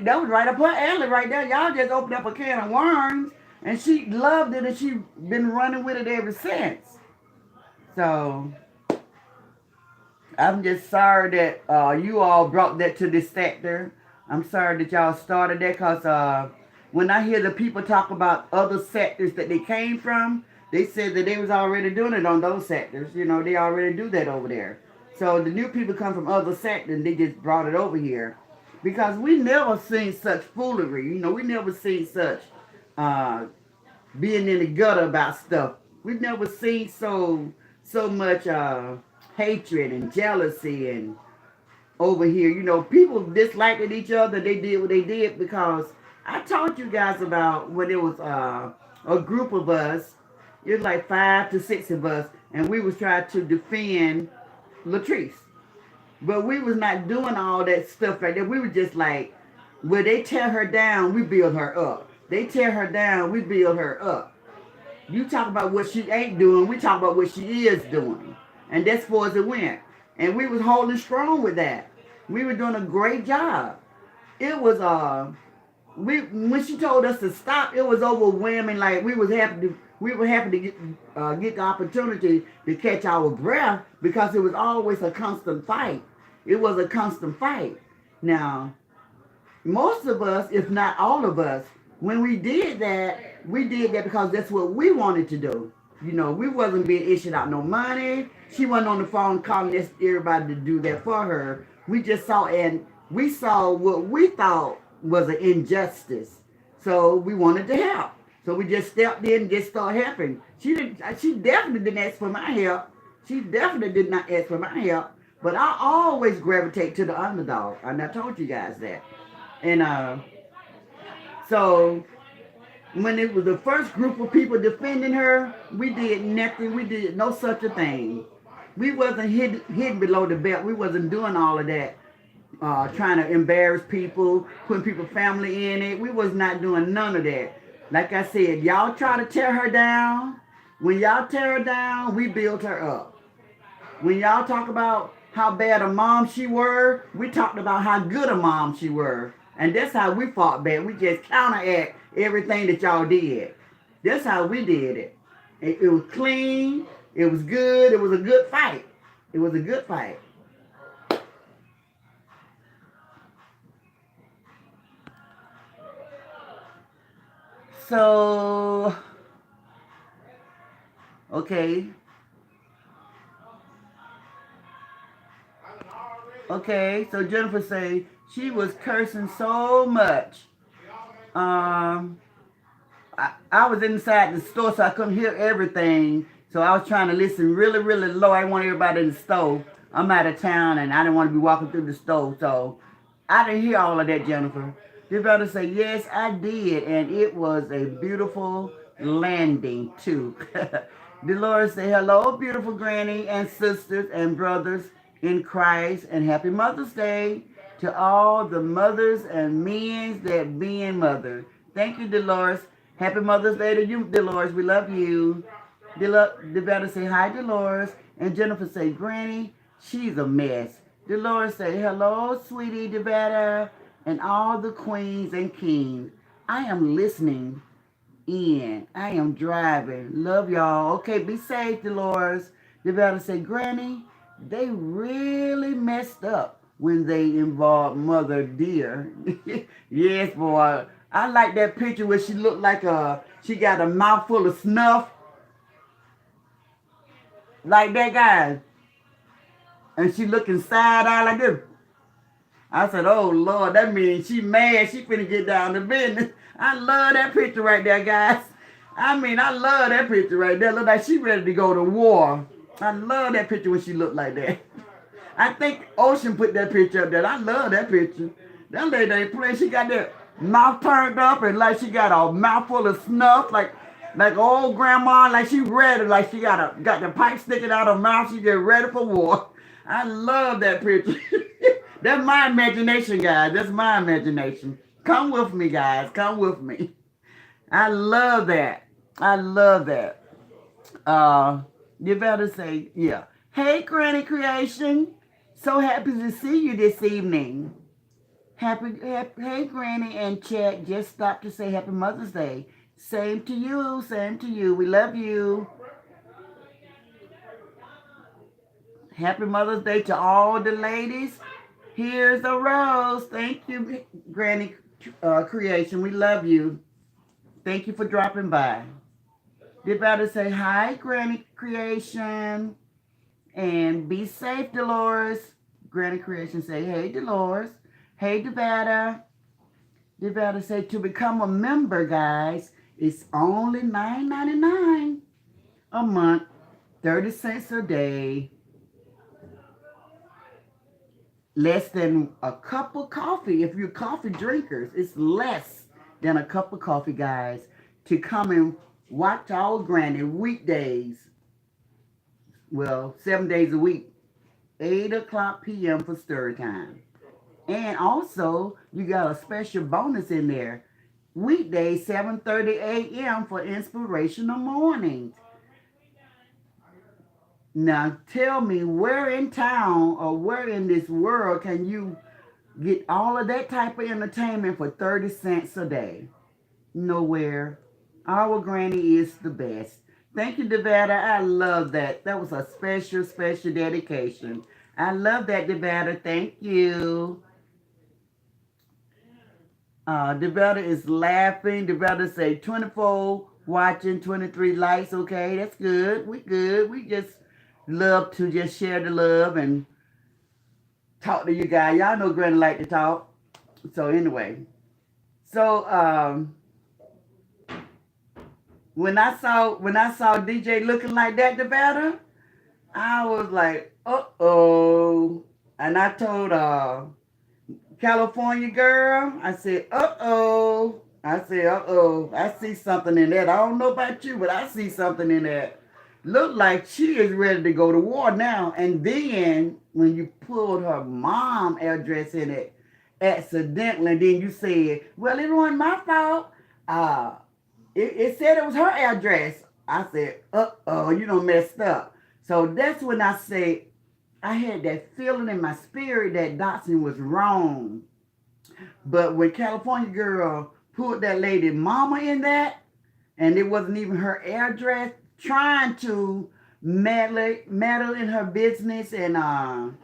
That was right up her alley right there. Y'all just opened up a can of worms. And she loved it and she been running with it ever since. So I'm just sorry that you all brought that to this sector. I'm sorry that y'all started that because when I hear the people talk about other sectors that they came from, they said that they was already doing it on those sectors. They already do that over there. So the new people come from other sectors and they just brought it over here. Because we never seen such foolery. We never seen such uh, being in the gutter about stuff. We've never seen so much hatred and jealousy and over here. People disliking each other. They did what they did because I talked you guys about when it was a group of us. It was like 5 to 6 of us, and we was trying to defend Latrice. But we was not doing all that stuff like that. We were just like, where they tear her down, we build her up. They tear her down, we build her up. You talk about what she ain't doing, we talk about what she is doing. And that's far as it went. And we was holding strong with that. We were doing a great job. It was when she told us to stop, it was overwhelming. Like we were happy to get the opportunity to catch our breath because it was always a constant fight. It was a constant fight. Now, most of us, if not all of us, when we did that because that's what we wanted to do. We wasn't being issued out no money. She wasn't on the phone calling everybody to do that for her. We saw what we thought was an injustice. So we wanted to help. So we just stepped in and just started helping. She definitely didn't ask for my help. She definitely did not ask for my help. But I always gravitate to the underdog. And I told you guys that. And so when it was the first group of people defending her, we did nothing. We did no such a thing. We wasn't hidden below the belt. We wasn't doing all of that. Trying to embarrass people, putting people's family in it. We was not doing none of that. Like I said, y'all try to tear her down. When y'all tear her down, we build her up. When y'all talk about how bad a mom she were, we talked about how good a mom she were. And that's how we fought back. We just counteract everything that y'all did. That's how we did it. It was clean. It was good. It was a good fight. It was a good fight. So, okay. Okay, so Jennifer say she was cursing so much. I was inside the store, so I couldn't hear everything. So I was trying to listen really, really low. I didn't want everybody in the store. I'm out of town and I didn't want to be walking through the store. So I didn't hear all of that, Jennifer. You better say, yes, I did. And it was a beautiful landing, too. Dolores said, hello, beautiful granny and sisters and brothers in Christ. And happy Mother's Day to all the mothers and men that being mother. Thank you, Dolores. Happy Mother's Day to you, Dolores. We love you. Devetta say, hi, Dolores. And Jennifer say, Granny, she's a mess. Dolores say, hello, sweetie Devetta, and all the queens and kings. I am listening in. I am driving. Love y'all. Okay, be safe, Dolores. Devetta say, Granny, they really messed up when they involved Mother Dear. Yes, boy. I like that picture where she looked like she got a mouthful of snuff like that guy. And she looking side eye like this. I said, oh Lord, that means she mad. She finna get down to business. I love that picture right there, guys. I love that picture right there. Look like she ready to go to war. I love that picture when she looked like that. I think Ocean put that picture up there. I love that picture. That lady ain't playing. She got that mouth turned up and like she got a mouthful of snuff, like old grandma, like she ready, like she got the pipe sticking out her mouth. She get ready for war. I love that picture. That's my imagination, guys. That's my imagination. Come with me, guys. Come with me. I love that. I love that. You better say, yeah. Hey, Granny Creation. So happy to see you this evening. Hey, Granny and Chat. Just stopped to say Happy Mother's Day. Same to you. Same to you. We love you. Happy Mother's Day to all the ladies. Here's a rose. Thank you, Granny Creation. We love you. Thank you for dropping by. They better say hi, Granny Creation. And be safe, Dolores. Granny Creation say, hey, Dolores. Hey, Devada. Devada say, to become a member, guys, it's only $9.99 a month, 30 cents a day. Less than a cup of coffee. If you're coffee drinkers, it's less than a cup of coffee, guys, to come and watch our granny weekdays. Well, 7 days a week, 8 o'clock p.m. for story time. And also, you got a special bonus in there. Weekdays, 7:30 a.m. for inspirational mornings. Now, tell me, where in town or where in this world can you get all of that type of entertainment for 30 cents a day? Nowhere. Our granny is the best. Thank you, Devada. I love that. That was a special, special dedication. I love that, Devada. Thank you. Devada is laughing. Devada say 24 watching, 23 likes. Okay, that's good. We good. We just love to just share the love and talk to you guys. Y'all know Granny like to talk. So anyway, so when I saw DJ looking like that, Devada, I was like, uh-oh. And I told California girl, I said, uh-oh. I said, uh-oh. I see something in that. I don't know about you, but I see something in that. Look like she is ready to go to war now. And then when you pulled her mom address in it accidentally, and then you said, well, it wasn't my fault. Uh, it said it was her address. I said, uh-oh, you done messed up. So that's when I said, I had that feeling in my spirit that Dotson was wrong. But when California girl put that lady mama in that, and it wasn't even her address, trying to meddle in her business, and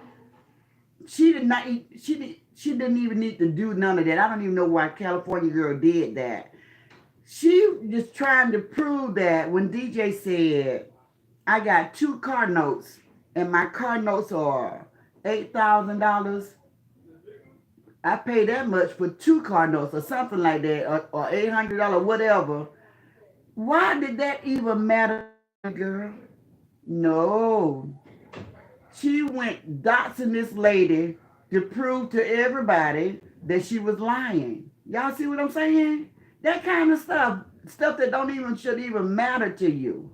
she did not. She didn't even need to do none of that. I don't even know why California girl did that. She just trying to prove that when DJ said, I got 2 car notes, and my car notes are $8,000. I pay that much for 2 car notes or something like that, or $800, whatever. Why did that even matter, girl? No. She went doxing this lady to prove to everybody that she was lying. Y'all see what I'm saying? That kind of stuff that don't even should even matter to you.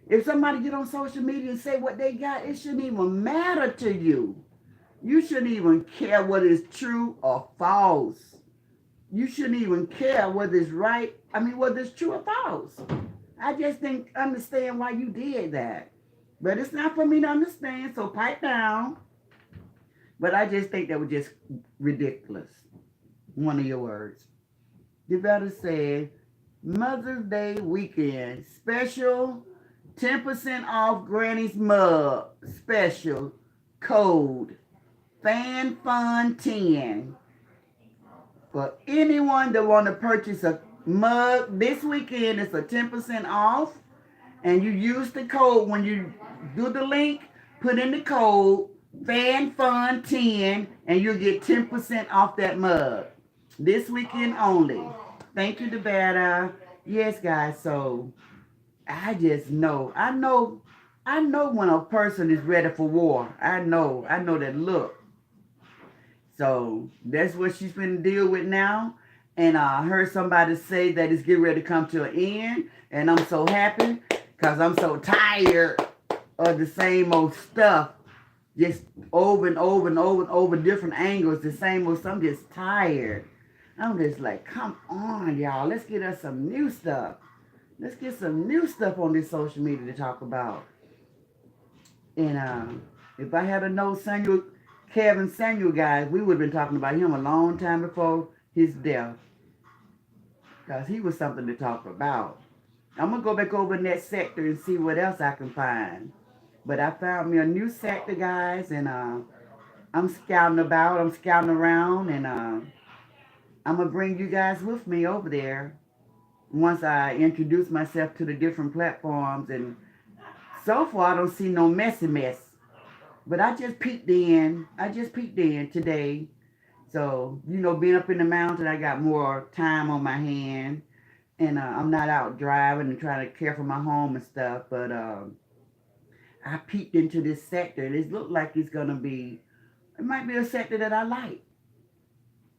If somebody get on social media and say what they got, it shouldn't even matter to you. You shouldn't even care whether it's true or false. You shouldn't even care whether it's right. I mean, whether it's true or false. I just think understand why you did that. But it's not for me to understand, so pipe down. But I just think that was just ridiculous. One of your words. You better say Mother's Day weekend special 10% off Granny's mug special code Fan Fun 10 for anyone that want to purchase a mug this weekend. It's a 10% off, and you use the code when you do the link. Put in the code Fan Fun 10, and you'll get 10% off that mug this weekend only. Thank you, Devada. Yes, guys. So I just know. I know when a person is ready for war. I know that look. So that's what she's been deal with now. And I heard somebody say that it's getting ready to come to an end. And I'm so happy because I'm so tired of the same old stuff. Just over and over and over and over different angles. The same old stuff. I'm just tired. I'm just like, come on, y'all. Let's get us some new stuff. Let's get some new stuff on this social media to talk about. And if I had a know Kevin Samuel, guys, we would have been talking about him a long time before his death. Because he was something to talk about. I'm going to go back over in that sector and see what else I can find. But I found me a new sector, guys, and I'm scouting about. I'm scouting around, and I'm going to bring you guys with me over there once I introduce myself to the different platforms. And so far, I don't see no messy mess. But I just peeked in. Today. So, being up in the mountain, I got more time on my hand. And I'm not out driving and trying to care for my home and stuff. But I peeked into this sector. And it looked like it might be a sector that I like.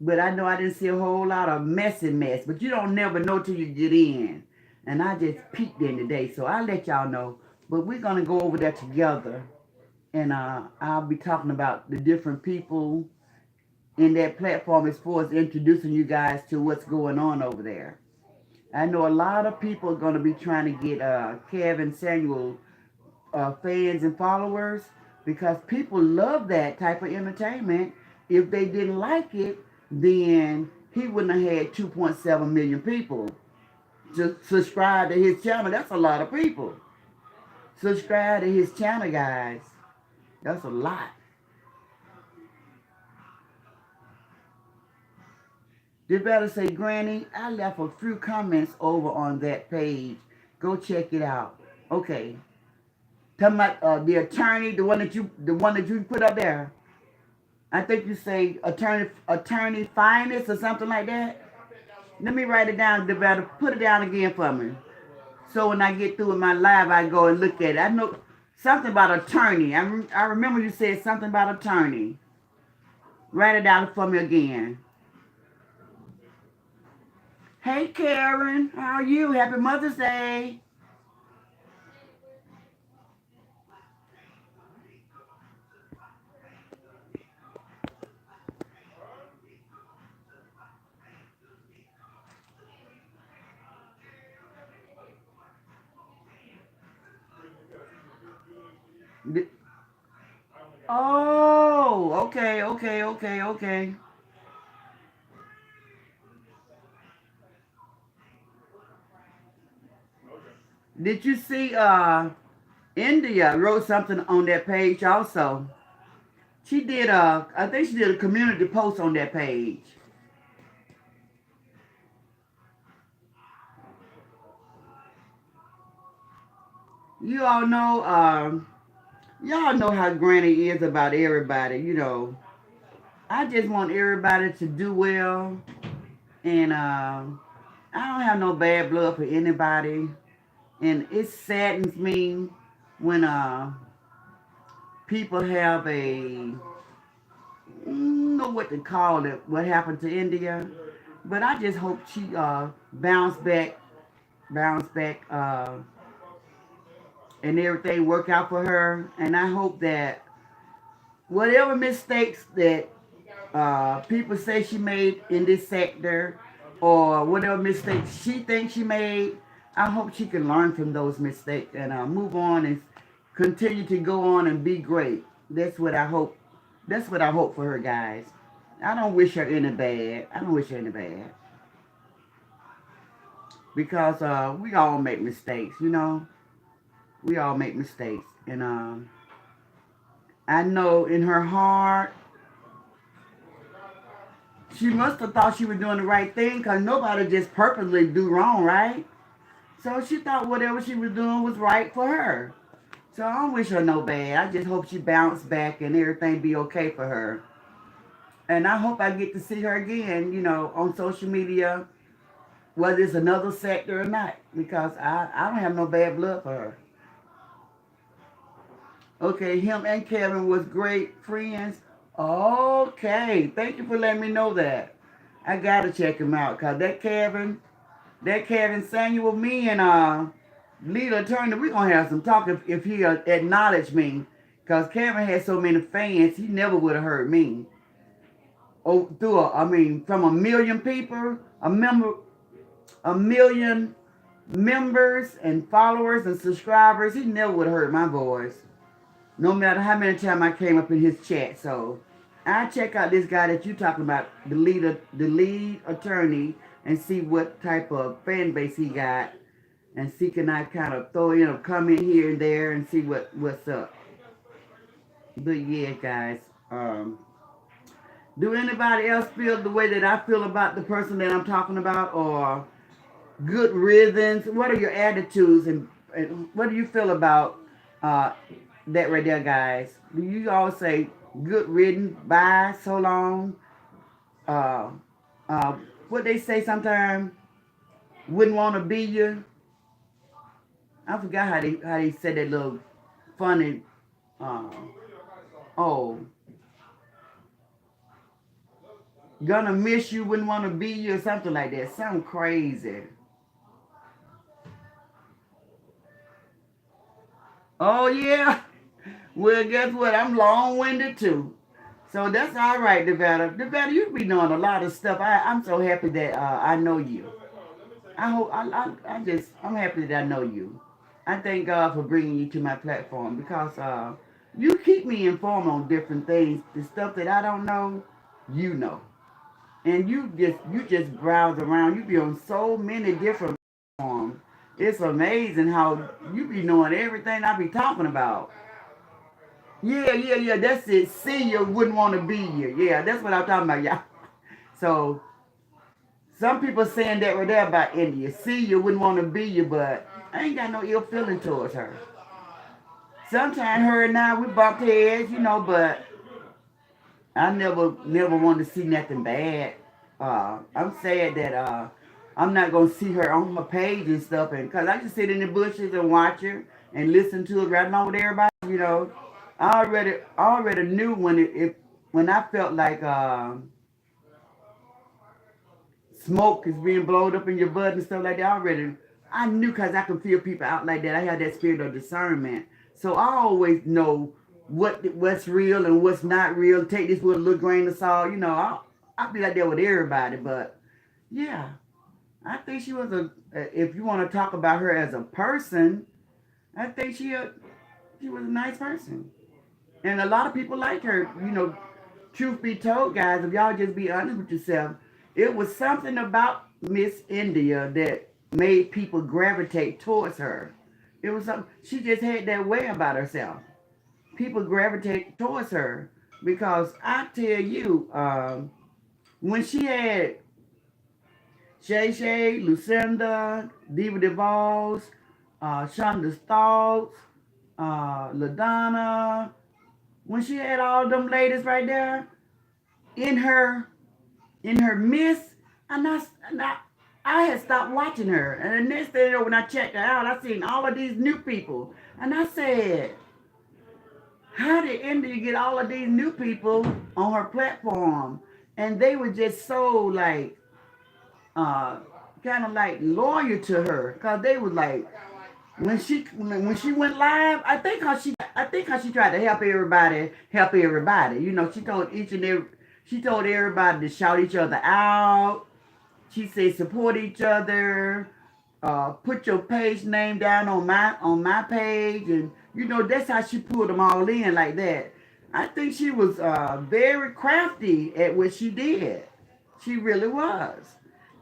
But I know I didn't see a whole lot of messy mess. But you don't never know till you get in. And I just peeked in today. So I'll let y'all know. But we're going to go over there together. And I'll be talking about the different people in that platform as far as introducing you guys to what's going on over there. I know a lot of people are going to be trying to get Kevin Samuel fans and followers because people love that type of entertainment. If they didn't like it, then he wouldn't have had 2.7 million people to subscribe to his channel. That's a lot of people. Subscribe to his channel, guys. That's a lot. They better say, Granny, I left a few comments over on that page. Go check it out. Okay. Talking about the attorney, the one that you put up there. I think you say attorney finest or something like that. Let me write it down. They better put it down again for me. So when I get through with my live, I go and look at it. I know something about attorney. I remember you said something about attorney. Write it down for me again. Hey, Karen. How are you? Happy Mother's Day. Oh, okay. Did you see India wrote something on that page also? She did I think she did a community post on that page. You all know y'all know how Granny is about everybody. I just want everybody to do well, and I don't have no bad blood for anybody, and it saddens me when people have a know what to call it, what happened to India. But I just hope she bounce back, and everything work out for her. And I hope that whatever mistakes that people say she made in this sector, or whatever mistakes she thinks she made, I hope she can learn from those mistakes and move on and continue to go on and be great. That's what I hope. That's what I hope for her, guys. I don't wish her any bad. I don't wish her any bad because we all make mistakes, you know. We all make mistakes, and I know in her heart she must have thought she was doing the right thing because nobody just purposely do wrong, right? So she thought whatever she was doing was right for her. So I don't wish her no bad. I just hope she bounce back and everything be okay for her. And I hope I get to see her again, you know, on social media, whether it's another sector or not, because I don't have no bad blood for her. Okay, him and Kevin was great friends. Okay, thank you for letting me know that. I gotta check him out, cause that Kevin Samuel, me and lead attorney, we gonna have some talk if he acknowledge me, cause Kevin had so many fans, he never would have heard me. Oh, I mean, from a million people, a million members and followers and subscribers, he never would have heard my voice. No matter how many times I came up in his chat. So I check out this guy that you talking about, the lead attorney, and see what type of fan base he got, and see can I kind of throw in a comment here and there and see what's up. But yeah, guys, do anybody else feel the way that I feel about the person that I'm talking about, or good riddance? What are your attitudes, and what do you feel about uh, that right there, guys? Do you always say good riddance, bye, so long? Uh, uh, what they say sometimes, wouldn't want to be you. I forgot how they said that little funny. Uh, oh, gonna miss you, wouldn't want to be you, or something like that. Sound crazy. Oh yeah. Well, guess what? I'm long-winded too. So that's all right, Devetta. Devetta, you be knowing a lot of stuff. I'm so happy that I know you. I hope I'm happy that I know you. I thank God for bringing you to my platform because you keep me informed on different things. The stuff that I don't know, you know, and you just browse around. You be on so many different platforms. It's amazing how you be knowing everything I be talking about. Yeah, yeah, yeah. That's it. See you wouldn't want to be you. Yeah, that's what I'm talking about, y'all. So some people saying that right there about India. See you wouldn't want to be you, but I ain't got no ill feeling towards her. Sometimes her and I we bumped heads, you know, but I never wanted to see nothing bad. I'm sad that I'm not gonna see her on her page and stuff, and cause I just sit in the bushes and watch her and listen to her right along with everybody, you know. I already knew when I felt like smoke is being blown up in your butt and stuff like that. I knew because I can feel people out like that. I have that spirit of discernment, so I always know what's real and what's not real. Take this with a little grain of salt, you know. I'll be like that with everybody, but yeah, I think she was a. If you want to talk about her as a person, I think she was a nice person. And a lot of people like her. You know, truth be told, guys, if y'all just be honest with yourself, it was something about Miss India that made people gravitate towards her. It was something she just had that way about herself. People gravitate towards her because I tell you, when she had Shay Shay, Lucinda, Diva DeVos, Shonda's Thoughts, LaDonna, when she had all them ladies right there in her in her midst, and I, I had stopped watching her. And the next day, when I checked her out, I seen all of these new people. And I said, how did India get all of these new people on her platform? And they were just so like, uh, kind of like loyal to her. Cause they was like, when she went live, I think how she tried to help everybody. You know, she told everybody to shout each other out. She said support each other. Put your page name down on my page, and you know that's how she pulled them all in like that. I think she was very crafty at what she did. She really was.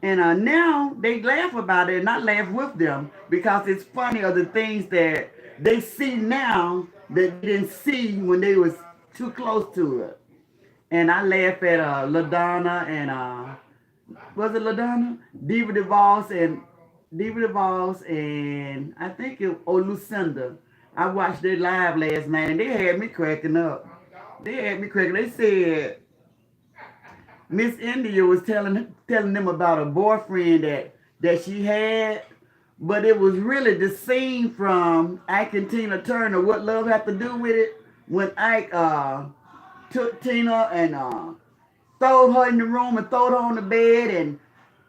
And now they laugh about it, and I laugh with them because it's funny of the things that they see now that they didn't see when they was too close to it. And I laugh at LaDonna and was it LaDonna? Diva DeVos and I think it Lucinda. I watched their live last night and they had me cracking up. They had me cracking. They said Miss India was telling them about a boyfriend that she had, but it was really the scene from Ike and Tina Turner. What love have to do with it? When Ike took Tina and throw her in the room and throw her on the bed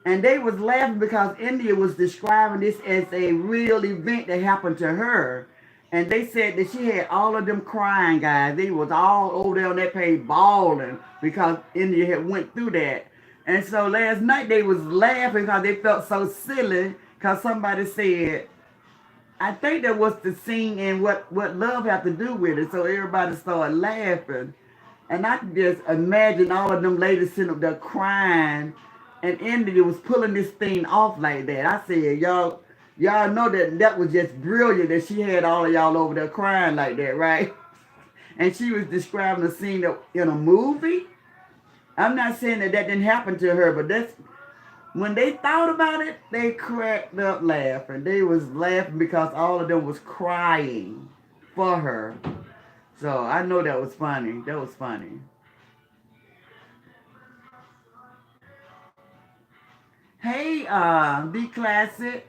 and they was laughing because India was describing this as a real event that happened to her. And they said that she had all of them crying, guys. They was all over there on that page bawling because India had went through that. And so last night they was laughing because they felt so silly because somebody said, I think that was the scene and what love have to do with it. So everybody started laughing. And I could just imagine all of them ladies sitting up there crying. And India was pulling this thing off like that. I said, y'all know that was just brilliant that she had all of y'all over there crying like that, right? And she was describing a scene in a movie. I'm not saying that didn't happen to her, but that's when they thought about it, they cracked up laughing. They was laughing because all of them was crying for her. So I know that was funny. That was funny. Hey, the classic.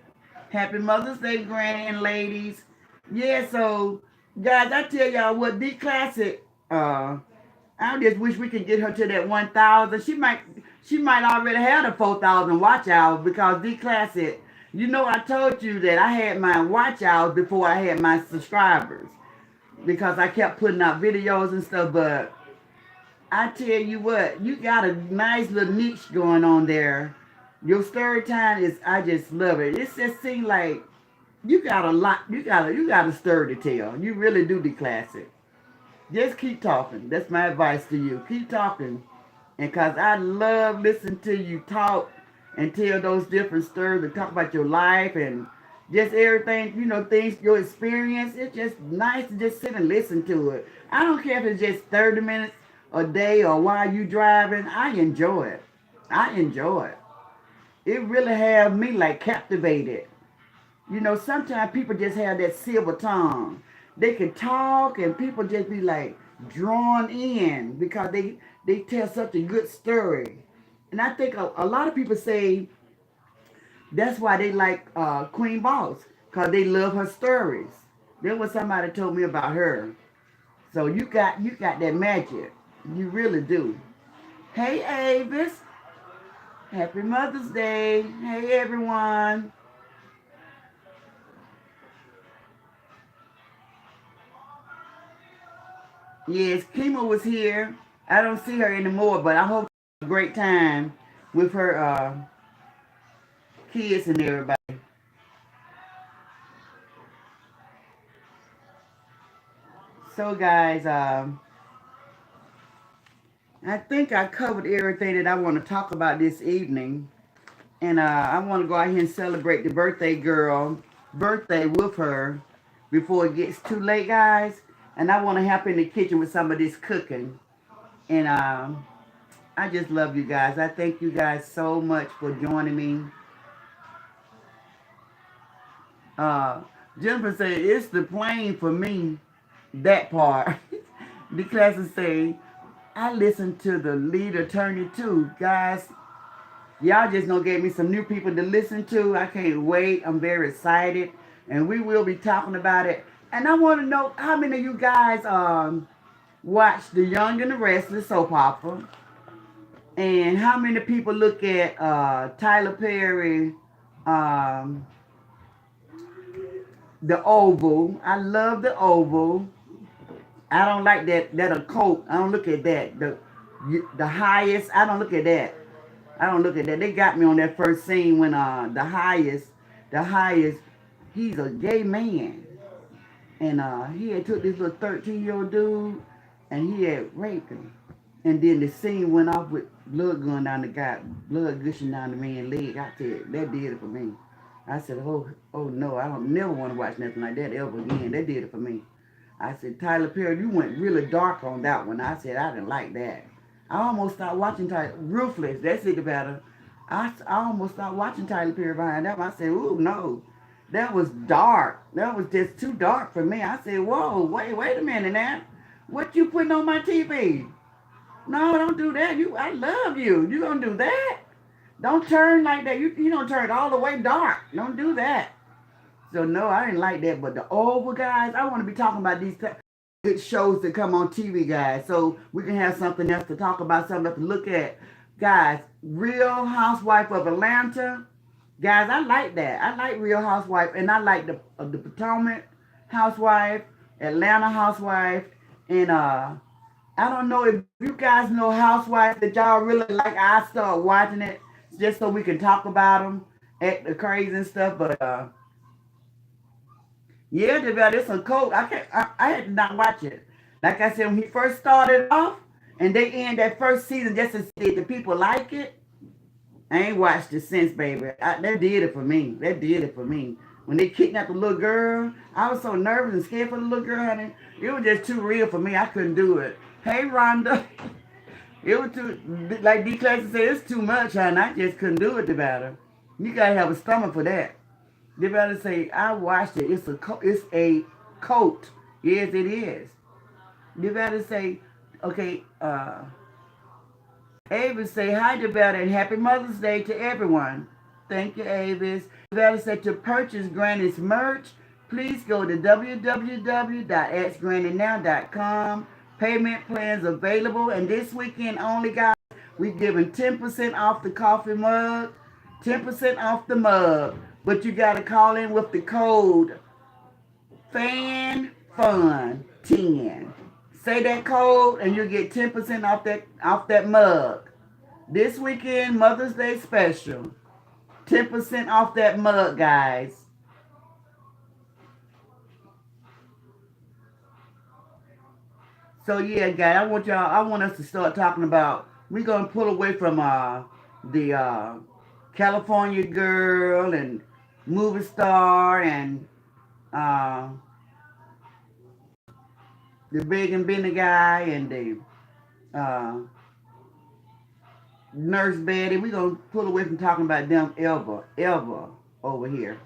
Happy Mother's Day, Granny and ladies. Yeah, so guys, I tell y'all what, the classic. I just wish we could get her to that 1,000. She might already have the 4,000 watch hours because the classic. You know, I told you that I had my watch hours before I had my subscribers because I kept putting out videos and stuff. But I tell you what, you got a nice little niche going on there. Your story time is, I just love it. It just seems like you got a lot, you got a story to tell. You really do, the classic. Just keep talking. That's my advice to you. Keep talking. And cause I love listening to you talk and tell those different stories and talk about your life and just everything, you know, things, your experience. It's just nice to just sit and listen to it. I don't care if it's just 30 minutes a day or while you driving. I enjoy it. I enjoy it. It really have me like captivated. You know, sometimes people just have that silver tongue. They can talk and people just be like drawn in because they tell such a good story. And I think a lot of people say that's why they like Queen Boss because they love her stories. That was somebody told me about her. So you got that magic. You really do. Hey Avis, happy Mother's Day. Hey everyone. Yes, Kima was here. I don't see her anymore, but I hope she had a great time with her kids and everybody. So, guys, I think I covered everything that I want to talk about this evening. And I want to go out here and celebrate the birthday girl birthday with her before it gets too late, guys. And I want to help in the kitchen with some of this cooking. And I just love you guys. I thank you guys so much for joining me. Uh, Jennifer said, it's the plane for me, that part. The classes say, I listen to the lead attorney too. Guys, Y'all just gonna give me some new people to listen to. I can't wait. I'm very excited, and we will be talking about it. And I want to know how many of you guys watch The Young and the Restless soap opera, and how many people look at Tyler Perry, um, The Oval. I love The Oval. I don't like that occult. I don't look at that. The highest. I don't look at that. I don't look at that. They got me on that first scene when the highest, he's a gay man, and he had took this little 13-year-old dude, and he had raped him, and then the scene went off with blood going down the guy, blood gushing down the man's leg. I said that did it for me. I said, oh no, I don't never want to watch nothing like that ever again. That did it for me. I said, Tyler Perry, you went really dark on that one. I said, I didn't like that. I almost stopped watching Tyler. Ruthless, that's it about her. I almost stopped watching Tyler Perry behind that one. I said, ooh, no. That was dark. That was just too dark for me. I said, whoa, wait a minute now. What you putting on my TV? No, don't do that. I love you. You gonna do that? Don't turn like that. You don't turn all the way dark. Don't do that. So no, I didn't like that. But the Oval guys, I want to be talking about these good shows that come on TV, guys. So we can have something else to talk about, something else to look at, guys. Real Housewife of Atlanta, guys. I like that. I like Real Housewife, and I like the Potomac Housewife, Atlanta Housewife, and I don't know if you guys know Housewives that y'all really like. I start watching it just so we can talk about them, act the crazy and stuff, but. Yeah, it's a cult. I had to not watch it. Like I said, when he first started off, and they end that first season just to see if the people like it. I ain't watched it since, baby. That did it for me. That did it for me. When they kidnapped the little girl, I was so nervous and scared for the little girl, honey. It was just too real for me. I couldn't do it. Hey, Rhonda. It was too, like D. Classy said, it's too much, honey. I just couldn't do it about her. You gotta have a stomach for that. They better say, I watched it. It's a cult. Yes, it is. They better say, okay, Avis say hi to Bella and happy Mother's Day to everyone. Thank you, Avis. Bella said to purchase Granny's merch, please go to www.askgrannynow.com. Payment plans available, and this weekend only, guys, we're giving 10% off the coffee mug, 10% off the mug. But you got to call in with the code FANFUN10. Say that code and you'll get 10% off that mug. This weekend, Mother's Day special. 10% off that mug, guys. So yeah, guys, I want us to start talking about, we're gonna pull away from the California girl and movie star and uh, the Big and Benny guy and the uh, Nurse Betty. We're gonna pull away from talking about them ever over here.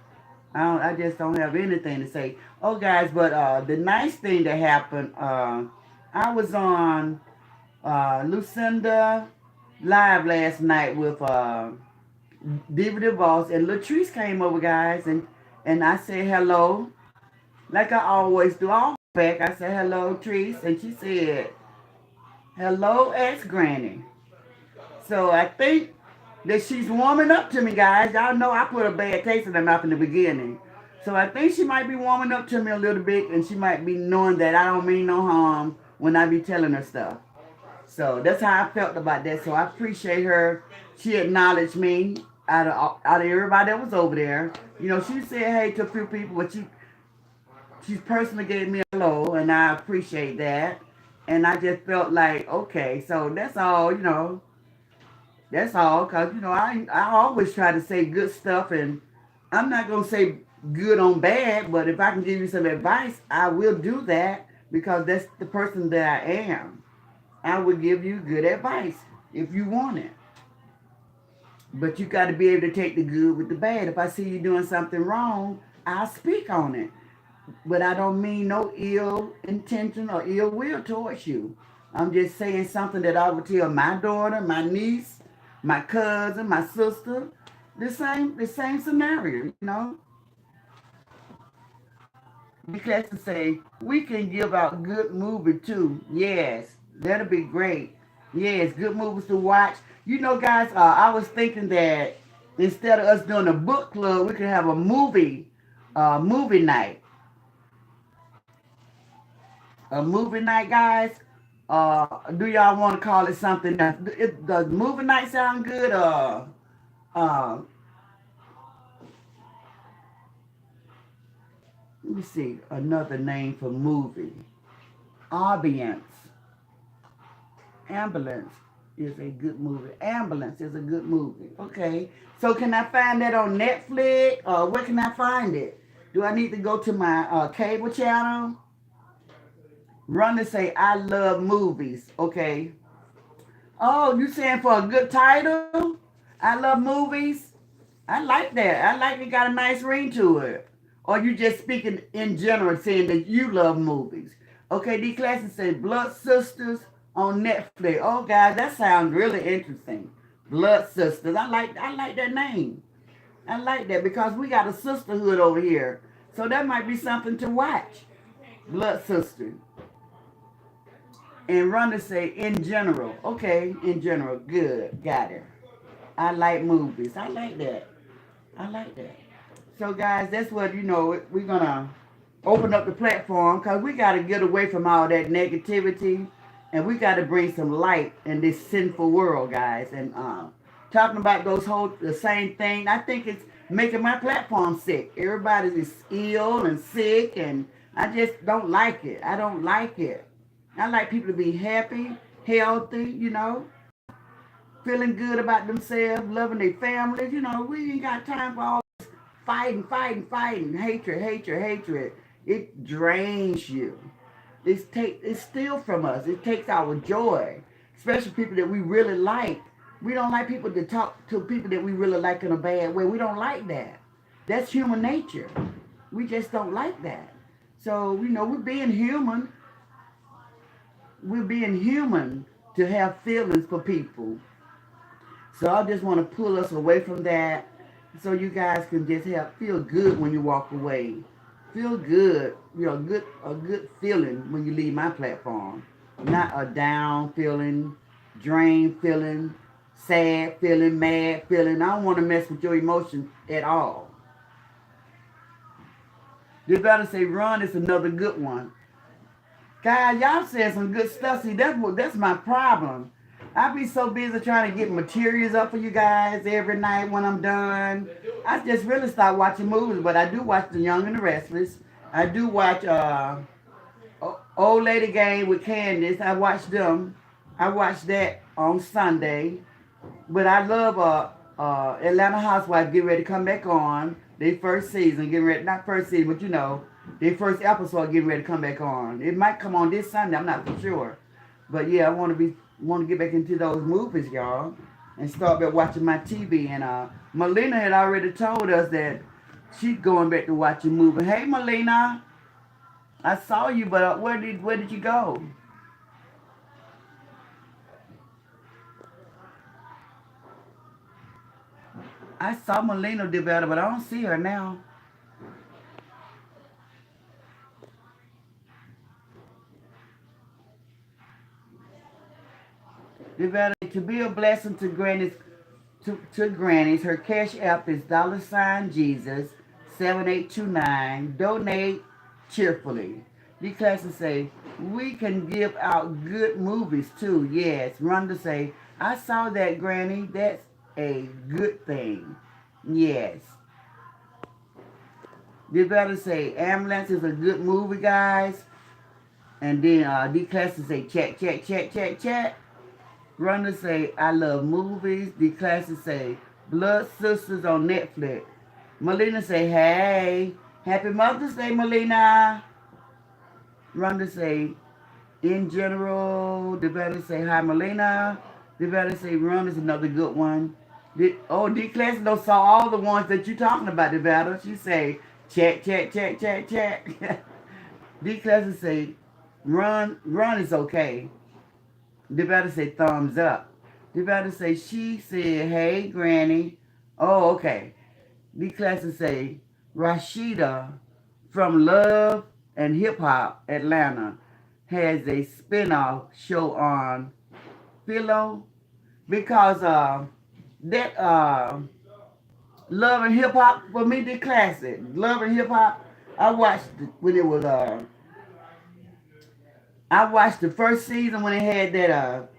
I just don't have anything to say. Oh, guys, but the nice thing that happened, I was on Lucinda live last night with Diva the Boss, and Latrice came over, guys, and I said hello, like I always do. All back, I said hello, Treese, and she said hello, ex-granny. So I think that she's warming up to me, guys. Y'all know I put a bad taste in her mouth in the beginning. So I think she might be warming up to me a little bit, and she might be knowing that I don't mean no harm when I be telling her stuff. So that's how I felt about that. So I appreciate her. She acknowledged me out of everybody that was over there. You know, she said hey to a few people, but she personally gave me a hello, and I appreciate that. And I just felt like, okay, so that's all, that's all, cause I always try to say good stuff, and I'm not gonna say good on bad, but if I can give you some advice, I will do that because that's the person that I am. I will give you good advice if you want it, but you got to be able to take the good with the bad. If I see you doing something wrong, I'll speak on it, but I don't mean no ill intention or ill will towards you. I'm just saying something that I would tell my daughter, my niece, my cousin, my sister. The same scenario, you know. Because to say we can give out good movie too. Yes, that'll be great. Yes, good movies to watch. You know, guys, I was thinking that instead of us doing a book club, we could have a movie night. A movie night, guys. Do y'all want to call it something else? Does movie night sound good? Uh, Let me see another name for movie. Ambience. Ambulance is a good movie. Ambulance is a good movie. Okay. So can I find that on Netflix? Where can I find it? Do I need to go to my cable channel? Run to say I love movies. Okay. Oh, you saying for a good title? I love movies. I like that. I like it got a nice ring to it. Or you just speaking in general saying that you love movies. Okay, these classes say Blood Sisters on Netflix. Oh guys, that sounds really interesting. Blood Sisters. I like that name. I like that because we got a sisterhood over here. So that might be something to watch. Blood Sisters. And run to say in general. Okay, in general. Good. Got it. I like movies. I like that. I like that. So, guys, that's what, we're going to open up the platform because we got to get away from all that negativity and we got to bring some light in this sinful world, guys. And talking about the same thing, I think it's making my platform sick. Everybody is ill and sick, and I just don't like it. I don't like it. I like people to be happy, healthy, feeling good about themselves, loving their families. We ain't got time for all fighting, fighting, fighting, hatred, hatred, hatred. It drains you. It steals from us. It takes our joy, especially people that we really like. We don't like people to talk to people that we really like in a bad way. We don't like that. That's human nature. We just don't like that. So, we're being human. We're being human to have feelings for people. So I just want to pull us away from that so you guys can just feel good when you walk away. Feel good, a good feeling when you leave my platform. Not a down feeling, drained feeling, sad feeling, mad feeling. I don't want to mess with your emotions at all. You better say run is another good one. Guys, y'all said some good stuff. See, that's my problem. I be so busy trying to get materials up for you guys every night when I'm done. I just really start watching movies, but I do watch The Young and the Restless. I do watch Old Lady Game with Candace. I watch them. I watch that on Sunday. But I love Atlanta Housewives getting ready to come back on. Their first season, getting ready, not first season, but their first episode getting ready to come back on. It might come on this Sunday, I'm not for sure. But yeah, I want to get back into those movies, y'all, and start back watching my TV. And Melina had already told us that she's going back to watching movies. Hey, Melina, I saw you, but where did you go? I saw Melina develop, but I don't see her now. Develop to be a blessing to Granny's to Granny's. Her cash app is $Jesus 7829. Donate cheerfully. These classes say we can give out good movies too. Yes, run to say I saw that, Granny. That's a good thing. Yes. They better say Ambulance is a good movie, guys. And then these classes say check, check, check, check, check. Run say I love movies. These classes say Blood Sisters on Netflix. Melina say, hey, happy Mother's Day, Melina. Rhonda say, in general, the better say hi, Melina. The better say run is another good one. D class don't saw all the ones that you talking about, the better. She say, check, check, check, check, check. D classes say, run is okay. The better say thumbs up. They about to say, she said, hey, Granny. Oh, okay. The classes say, Rashida from Love and Hip Hop Atlanta has a spinoff show on Philo because that Love and Hip Hop for me the classic. Love and Hip Hop. I watched it when it was I watched the first season when it had that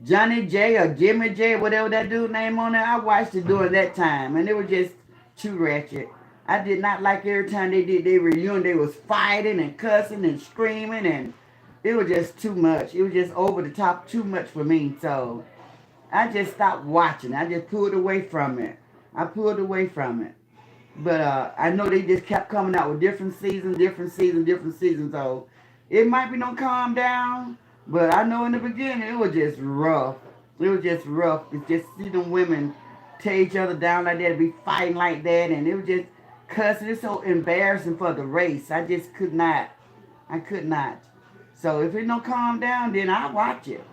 Johnny J or Jimmy J, whatever that dude name on there. I watched it during that time, and it was just too ratchet. I did not like every time they did their reunion. They was fighting and cussing and screaming, and it was just too much. It was just over the top, too much for me. So I just stopped watching. I just pulled away from it. I pulled away from it. But I know they just kept coming out with different seasons, different seasons, different seasons. So it might be no calm down, but I know in the beginning it was just rough. It was just rough. It's just see them women tear each other down like that, be fighting like that, and it was just cussing. It's so embarrassing for the race. I just could not. I could not. So if it don't calm down, then I watch it.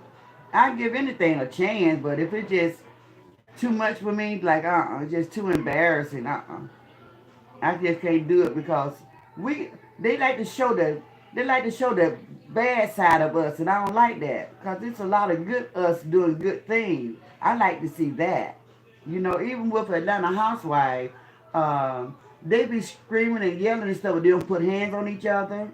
I give anything a chance, but if it just too much for me, like just too embarrassing, I just can't do it because we they like to show the bad side of us, and I don't like that because it's a lot of good us doing good things. I like to see that, even with Atlanta Housewife, they be screaming and yelling and stuff, but they don't put hands on each other.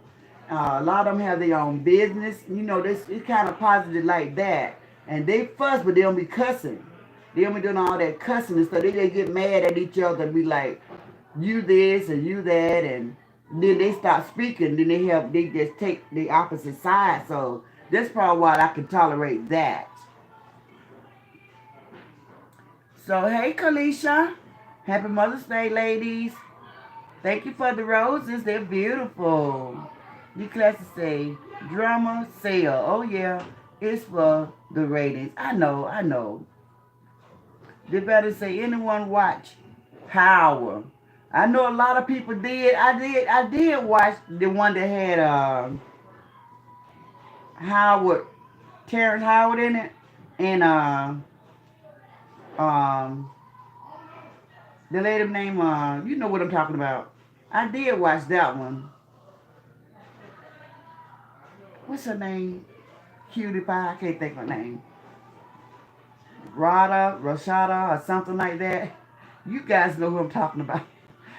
A lot of them have their own business. This it's kind of positive like that, and they fuss, but they don't be cussing. They don't be doing all that cussing and stuff. They just get mad at each other and be like, you this and you that, and then they stop speaking. Then they just take the opposite side. So that's probably why I can tolerate that. So hey, Kalisha, happy Mother's Day, ladies. Thank you for the roses. They're beautiful. You classes say drama sale. Oh yeah, it's for the ratings. I know. They better say anyone watch Power. I know a lot of people did. I did watch the one that had Howard, Terrence Howard in it, and um the lady named you know what I'm talking about. I did watch that one. What's her name? Cutie Pie. I can't think of her name. Rashada, or something like that. You guys know who I'm talking about.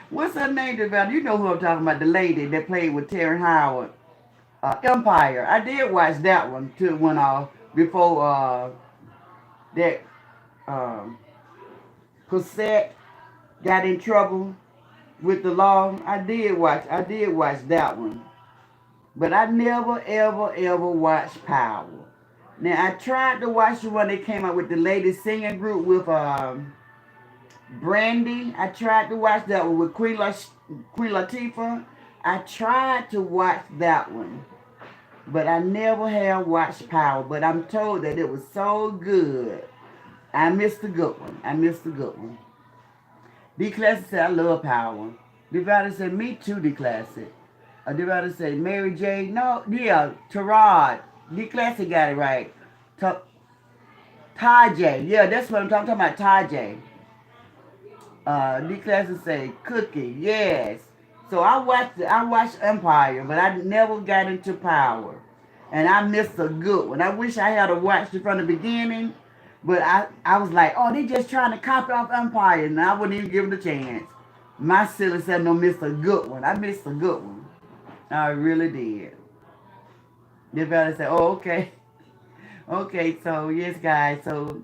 What's her name, Devon? You know who I'm talking about. The lady that played with Terrence Howard. Empire. I did watch that one too. Went off before that Cosette got in trouble with the law. I did watch. That one, but I never ever watched Power. Now I tried to watch the one that came out with the lady singing group with Brandy. I tried to watch that one with Queen Latifah. I tried to watch that one, but I never have watched Power. But I'm told that it was so good. I missed a good one. D Classic said, I love Power. Divided said, me too, D Classic. Divided said, Mary J. No, yeah, Tarad. D Classic got it right. Ty J. Yeah, that's what I'm talking about, Ty J. D Classic say, Cookie. Yes. So I watched Empire, but I never got into Power. And I missed a good one. I wish I had watched it from the beginning. But I was like, oh, they just trying to copy off Empire, and I wouldn't even give them a chance. My silly said, no, missed a good one. I missed a good one. I really did. They better say, oh, okay. Okay, so yes, guys. So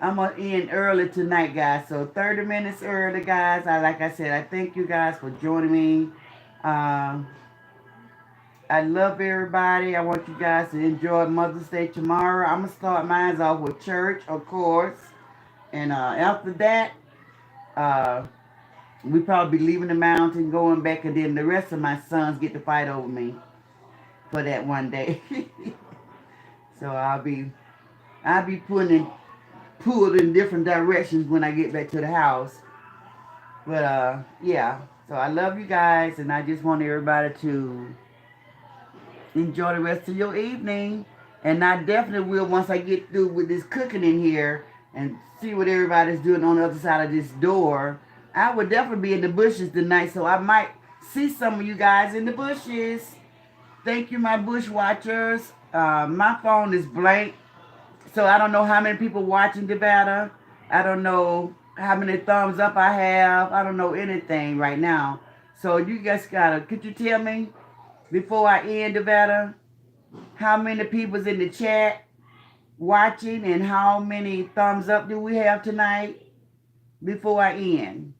I'm going to end early tonight, guys. So 30 minutes early, guys. Like I said, I thank you guys for joining me. I love everybody. I want you guys to enjoy Mother's Day tomorrow. I'm going to start mine off with church, of course. And after that, we probably be leaving the mountain, going back, and then the rest of my sons get to fight over me for that one day. So I'll be pulled in different directions when I get back to the house. But yeah. So I love you guys, and I just want everybody to enjoy the rest of your evening. And I definitely will once I get through with this cooking in here and see what everybody's doing on the other side of this door. I would definitely be in the bushes tonight, so I might see some of you guys in the bushes. Thank you, my bush watchers. My phone is blank, so I don't know how many people watching Nevada. I don't know how many thumbs up I have. I don't know anything right now. So you guys could you tell me before I end Nevada, how many people's in the chat watching and how many thumbs up do we have tonight before I end?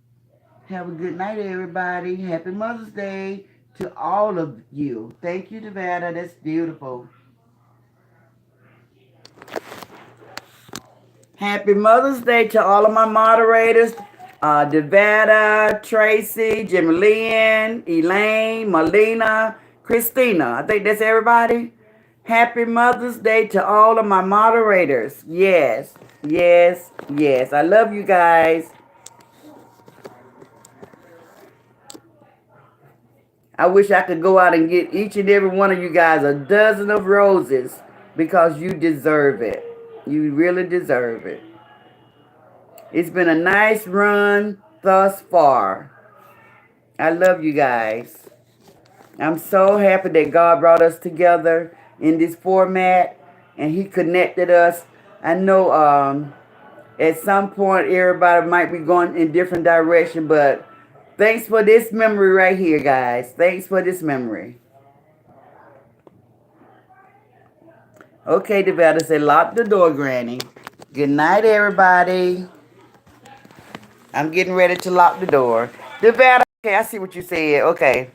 Have a good night, everybody. Happy Mother's Day to all of you. Thank you, Nevada. That's beautiful. Happy Mother's Day to all of my moderators. Devada, Tracy, Jimmy Lynn, Elaine, Melina, Christina. I think that's everybody. Happy Mother's Day to all of my moderators. Yes, yes, yes. I love you guys. I wish I could go out and get each and every one of you guys a dozen of roses because you deserve it. You really deserve it. It's been a nice run thus far. I love you guys. I'm so happy that God brought us together in this format and He connected us. I know at some point everybody might be going in different direction, but thanks for this memory right here, guys. Thanks for this memory. Okay, Devetta said, lock the door, Granny. Good night, everybody. I'm getting ready to lock the door. Devetta, okay, I see what you said. Okay.